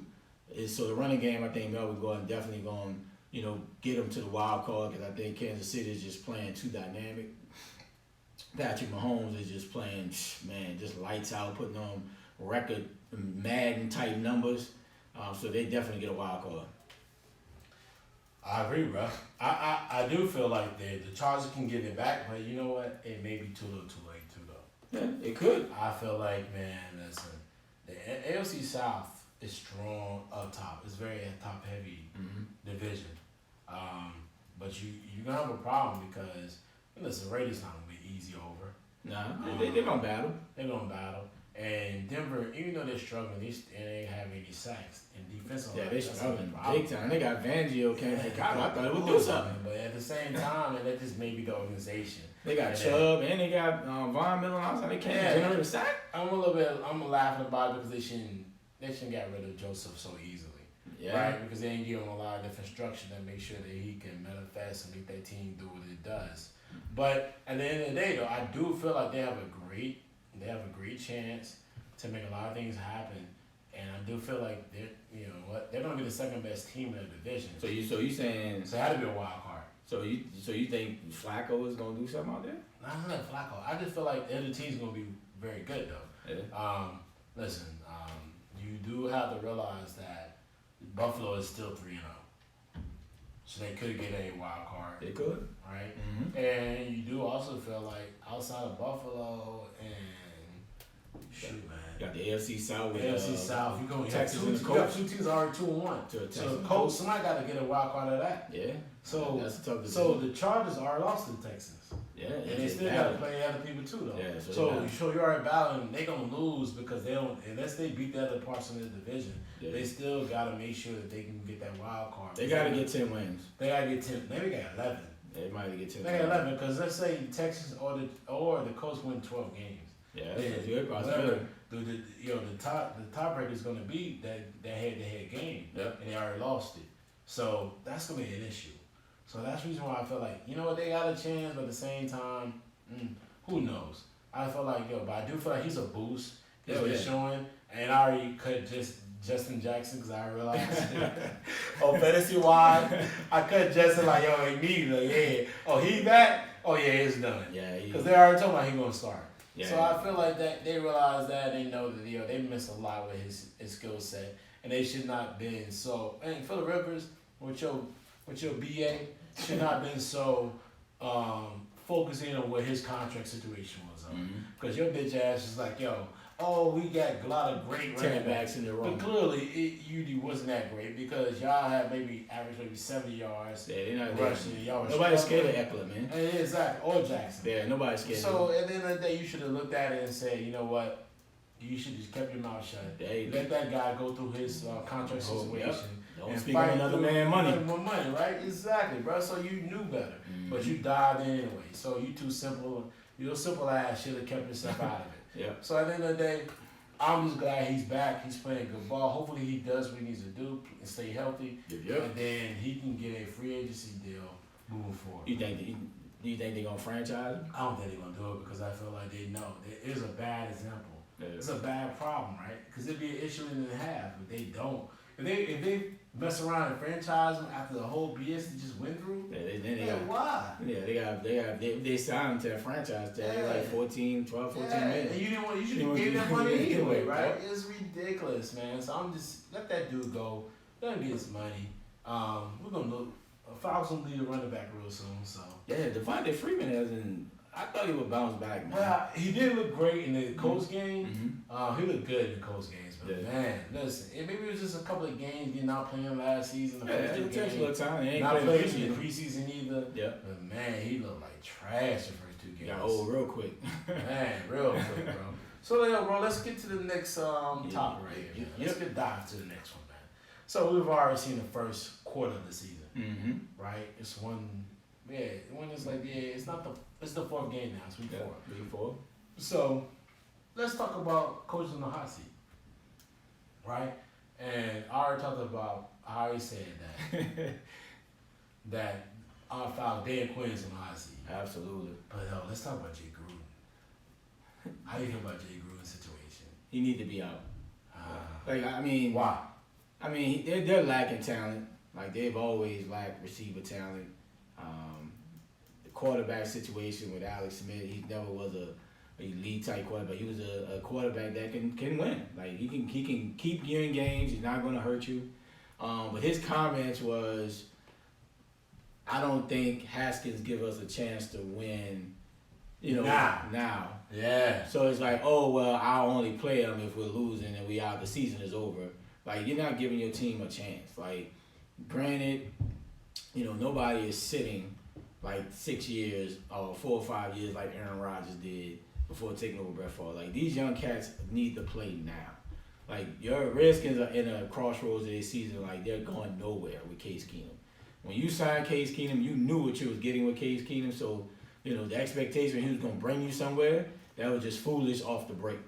Speaker 1: So the running game, I think Melvin Gordon definitely going to, get him to the wild card because I think Kansas City is just playing too dynamic. Patrick Mahomes is just playing, man, just lights out, putting on record Madden type numbers. So they definitely get a wild card.
Speaker 2: I agree, bro. I do feel like the Chargers can get it back, but you know what? It may be too little, too late, too though.
Speaker 1: Yeah, it could.
Speaker 2: I feel like, man, listen, the AFC South is strong up top. It's very top heavy division. But you're gonna have a problem because listen, Raiders not gonna be easy over.
Speaker 1: Nah, they're gonna battle.
Speaker 2: They're gonna battle. And Denver, even though they're struggling, they ain't have any sacks and defensive.
Speaker 1: Yeah, they're struggling
Speaker 2: problem.
Speaker 1: big time. They got Fangio came from Chicago. I thought it would do something.
Speaker 2: But at the same time, and that just may be the organization.
Speaker 1: They got Chubb and they got Von Miller outside. They can't generate a sack.
Speaker 2: I'm laughing about it because they shouldn't get rid of Joseph so easily.
Speaker 1: Yeah.
Speaker 2: Right? Because they ain't give him a lot of different structure to make sure that he can manifest and make that team do what it does. But at the end of the day, though, I do feel like they have a great chance to make a lot of things happen. And I do feel like they're gonna be the second best team in the division.
Speaker 1: So you saying
Speaker 2: So it had to be a wild card.
Speaker 1: So you think Flacco is gonna do something out there?
Speaker 2: Not like Flacco. I just feel like the other team's gonna be very good though.
Speaker 1: Yeah.
Speaker 2: Listen, you do have to realize that Buffalo is still 3-0. So they could get a wild card.
Speaker 1: They could.
Speaker 2: Right?
Speaker 1: Mm-hmm.
Speaker 2: And you do also feel like outside of Buffalo and shoot, man.
Speaker 1: You got the AFC South with
Speaker 2: AFC South. You got
Speaker 1: Texas
Speaker 2: two,
Speaker 1: and the
Speaker 2: you got
Speaker 1: Colts.
Speaker 2: two teams already 2-1.
Speaker 1: To a Texas
Speaker 2: So the
Speaker 1: and
Speaker 2: Colts,
Speaker 1: Colts.
Speaker 2: somebody got to get a wild card out of that.
Speaker 1: Yeah.
Speaker 2: So
Speaker 1: that's a tough decision.
Speaker 2: So the Chargers are lost to the Texans.
Speaker 1: Yeah.
Speaker 2: And they still got to play other people too, though.
Speaker 1: Yeah,
Speaker 2: so you're already battling. They're gonna lose because they don't unless they beat the other parts of the division. Yeah. They still gotta make sure that they can get that wild card.
Speaker 1: They gotta get 10 wins.
Speaker 2: They gotta get 10. Maybe they got 11.
Speaker 1: They might get 10.
Speaker 2: They got 11 because let's say Texas or the Colts win 12 games.
Speaker 1: Yeah, that's a good possibility.
Speaker 2: The tiebreaker is gonna be that head-to-head game.
Speaker 1: Yep.
Speaker 2: And they already lost it. So that's gonna be an issue. So that's the reason why I feel like, they got a chance, but at the same time, who knows? I feel like, but I do feel like he's a boost. He's been showing. And I already cut Justin Jackson because I realized, fantasy-wise, I cut Justin immediately. Yeah. Oh, he back? Oh, yeah, it's done.
Speaker 1: Yeah.
Speaker 2: Because they already told me he's going to start.
Speaker 1: Yeah.
Speaker 2: So I feel like that they realize that they know that they miss a lot with his skill set, and they should not been so. And Phillip Rivers with your BA should not been so focusing on what his contract situation was on. Because your bitch ass is like, we got a lot of great running backs
Speaker 1: in the room.
Speaker 2: But clearly it wasn't that great because y'all had average 70 yards.
Speaker 1: Yeah, they're not
Speaker 2: rushing.
Speaker 1: Nobody's scared of Eckler, man.
Speaker 2: Exactly, or Jackson.
Speaker 1: Yeah, nobody's scared.
Speaker 2: So at the end of the day, you should have looked at it and said, you know what, you should just kept your mouth shut. Let that guy go through his contract situation.
Speaker 1: Don't speak on another man's money.
Speaker 2: More money, right? Exactly, bro. So you knew better, but you dived in anyway. So you too simple. Your simple ass should have kept yourself out of it.
Speaker 1: Yeah.
Speaker 2: So at the end of the day, I'm just glad he's back. He's playing good ball. Hopefully he does what he needs to do and stay healthy.
Speaker 1: Yep.
Speaker 2: And then he can get a free agency deal moving forward.
Speaker 1: Do you think they're gonna franchise him?
Speaker 2: I don't think they're gonna do it because I feel like they know it is a bad example.
Speaker 1: Yeah.
Speaker 2: It's a bad problem, right? Because it'd be an issue in the half if they don't. If they mess around and franchise them after the whole BS they just went through. Why?
Speaker 1: Yeah, they signed him to a franchise tag like 14 million.
Speaker 2: And you should have gave that money anyway, right? It's ridiculous, man. So I'm just let that dude go. Let him get his money. We're gonna look. Falcons gonna leave a running back real soon. So
Speaker 1: yeah, Devontae Freeman hasn't. I thought he would bounce back, man.
Speaker 2: Well, he did look great in the Colts game.
Speaker 1: Mhm.
Speaker 2: He looked good in the Colts games, but
Speaker 1: Yeah.
Speaker 2: man, listen, maybe it was just a couple of games you're not playing last season. The
Speaker 1: Yeah,
Speaker 2: first two
Speaker 1: it takes a
Speaker 2: games,
Speaker 1: little time. He ain't
Speaker 2: not
Speaker 1: playing
Speaker 2: playing in the
Speaker 1: preseason.
Speaker 2: preseason either.
Speaker 1: Yeah.
Speaker 2: But man, he looked like trash the first two games.
Speaker 1: Got old real quick.
Speaker 2: Man, real quick, bro. So, yeah, bro, let's get to the next topic right here. Man. Let's get dive to the next one, man. So we've already seen the first quarter of the season,
Speaker 1: Mm-hmm.
Speaker 2: right? It's one, it's like, it's the fourth game now. It's week
Speaker 1: Yeah.
Speaker 2: 4.
Speaker 1: Week 4.
Speaker 2: So let's talk about coaches in the hot seat, right? And I already talked about, I already said that I found Dan Quinn's in the hot seat.
Speaker 1: Absolutely.
Speaker 2: But let's talk about Jay Gruden. How do you feel about Jay Gruden's situation?
Speaker 1: He need to be out. Like, I mean,
Speaker 2: Why?
Speaker 1: I mean, they're lacking talent. Like, they've always lacked receiver talent. The quarterback situation with Alex Smith, he never was a elite type quarterback. He was a quarterback that can win. Like, he can keep you in games. He's not going to hurt you. But his comments was, I don't think Haskins give us a chance to win. Now.
Speaker 2: Yeah.
Speaker 1: So it's like, oh, well, I'll only play him if we're losing and the season is over. Like, you're not giving your team a chance. Like, granted, nobody is sitting like 6 years or 4 or 5 years like Aaron Rodgers did before taking over Brett Favre. Like, these young cats need to play now. Like, your Redskins are in a crossroads of their season. Like, they're going nowhere with Case Keenum. When you signed Case Keenum, you knew what you was getting with Case Keenum. So, the expectation he was going to bring you somewhere, that was just foolish off the break.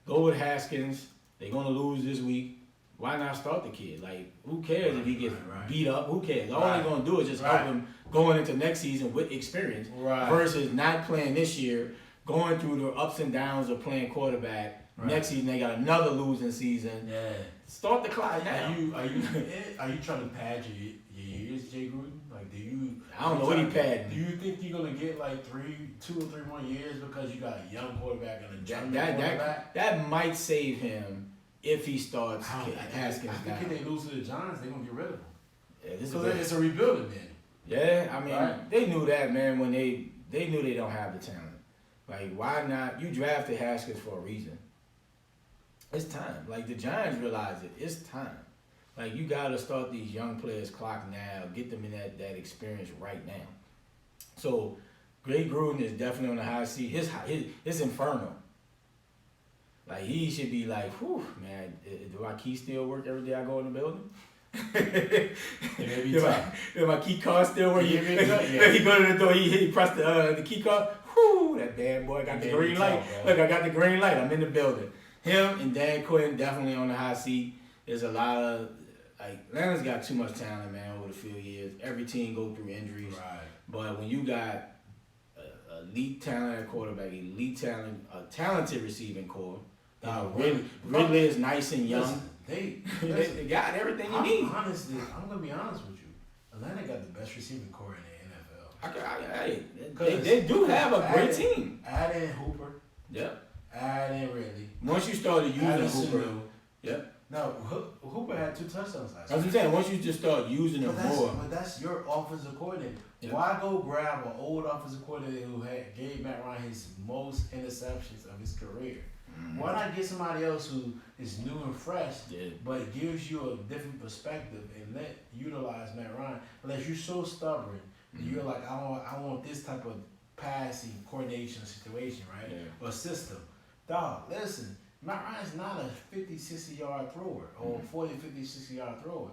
Speaker 1: Go with Haskins. They're going to lose this week. Why not start the kid? Like, who cares if he gets beat up? Who cares? All they're going to do is just help him going into next season with experience versus not playing this year, going through the ups and downs of playing quarterback. Next season, they got another losing season.
Speaker 2: Yeah.
Speaker 1: Start the clock now.
Speaker 2: Are you trying to pad your years, Jay Gruden? Like,
Speaker 1: I don't know what he padding.
Speaker 2: Do you think you're gonna get like 2 or 3 more years because you got a young quarterback and a young quarterback?
Speaker 1: That might save him if he starts Haskins now.
Speaker 2: I think if they lose to the Giants, they're gonna get rid of him.
Speaker 1: Yeah,
Speaker 2: So it's a rebuilding then.
Speaker 1: Yeah, I mean, they knew that, man, when they knew they don't have the talent. Like, why not? You drafted Haskins for a reason. It's time. Like, the Giants realize it. It's time. Like, you got to start these young players clock now, get them in that experience right now. So, Jay Gruden is definitely on the high seat. It's infernal. Like, he should be like, whew, man, do my key still work every day I go in the building? Do my key card still work? He go to the door, he press the key card. Whew, that bad boy got the green light. Look, I got the green light. I'm in the building. Him and Dan Quinn definitely on the high seat. There's a lot of, like, Atlanta's got too much talent, man, over the few years. Every team go through injuries.
Speaker 2: Right.
Speaker 1: But when you got elite talent at quarterback, elite talent, a talented receiving core, Ridley is nice and young.
Speaker 2: Listen,
Speaker 1: they got everything you need.
Speaker 2: Honestly, I'm gonna be honest with you. Atlanta got the best receiving core in the NFL.
Speaker 1: They do have a great team.
Speaker 2: Add in Hooper.
Speaker 1: Yep.
Speaker 2: Add in Ridley.
Speaker 1: Once you started using Hooper. Yep.
Speaker 2: No, Hooper had 2 touchdowns last
Speaker 1: That's what I'm saying. Once you just start using them more.
Speaker 2: But that's your offensive coordinator.
Speaker 1: Yep.
Speaker 2: Why go grab an old offensive coordinator who gave Matt Ryan his most interceptions of his career? Mm-hmm. Why not get somebody else who is new and fresh, but gives you a different perspective and utilize Matt Ryan? Unless you're so stubborn, you're like, I want this type of passing coordination situation, right?
Speaker 1: Yeah.
Speaker 2: Or system. Dog, listen, Matt Ryan's not a 50, 60 yard thrower or 40, 50, 60 yard thrower.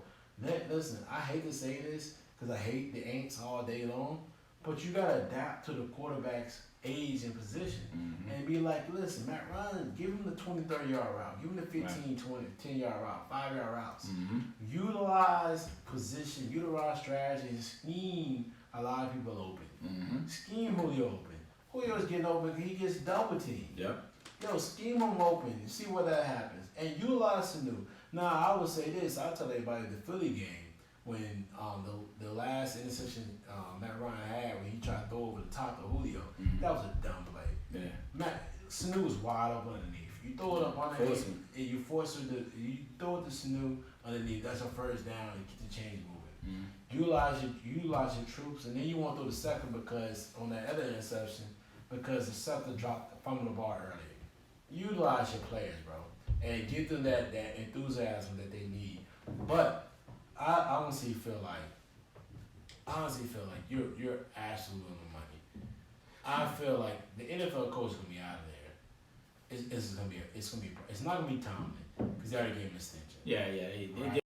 Speaker 2: Listen, I hate to say this because I hate the Aints all day long, but you got to adapt to the quarterback's age and position and be like, listen, Matt Ryan, give him the 20, 30 yard route, give him the 15, 20, 10 yard route, 5 yard routes. Utilize position, utilize strategy, and scheme a lot of people open. Scheme Julio open. Julio's getting open, he gets double teamed.
Speaker 1: Yep.
Speaker 2: Yo, scheme him open and see where that happens. And utilize Sanu. Now, I would say this, I'll tell everybody the Philly game, when the last interception Matt Ryan had when he tried to throw over the top of Julio, that was a dumb play. Yeah. Sanu was wide open underneath. You throw it up underneath, and you force her you throw it to Sanu underneath, that's a first down and get the chains moving. Utilize your troops, and then you want to throw the second because on that other interception, because the Celtics dropped fumble the ball early. Utilize your players, bro, and give them that enthusiasm that they need. But I honestly feel like you're absolutely on the money. I feel like the NFL coach is gonna be out of there. It's not gonna be Tomlin because they already gave him an extension.
Speaker 1: Yeah, they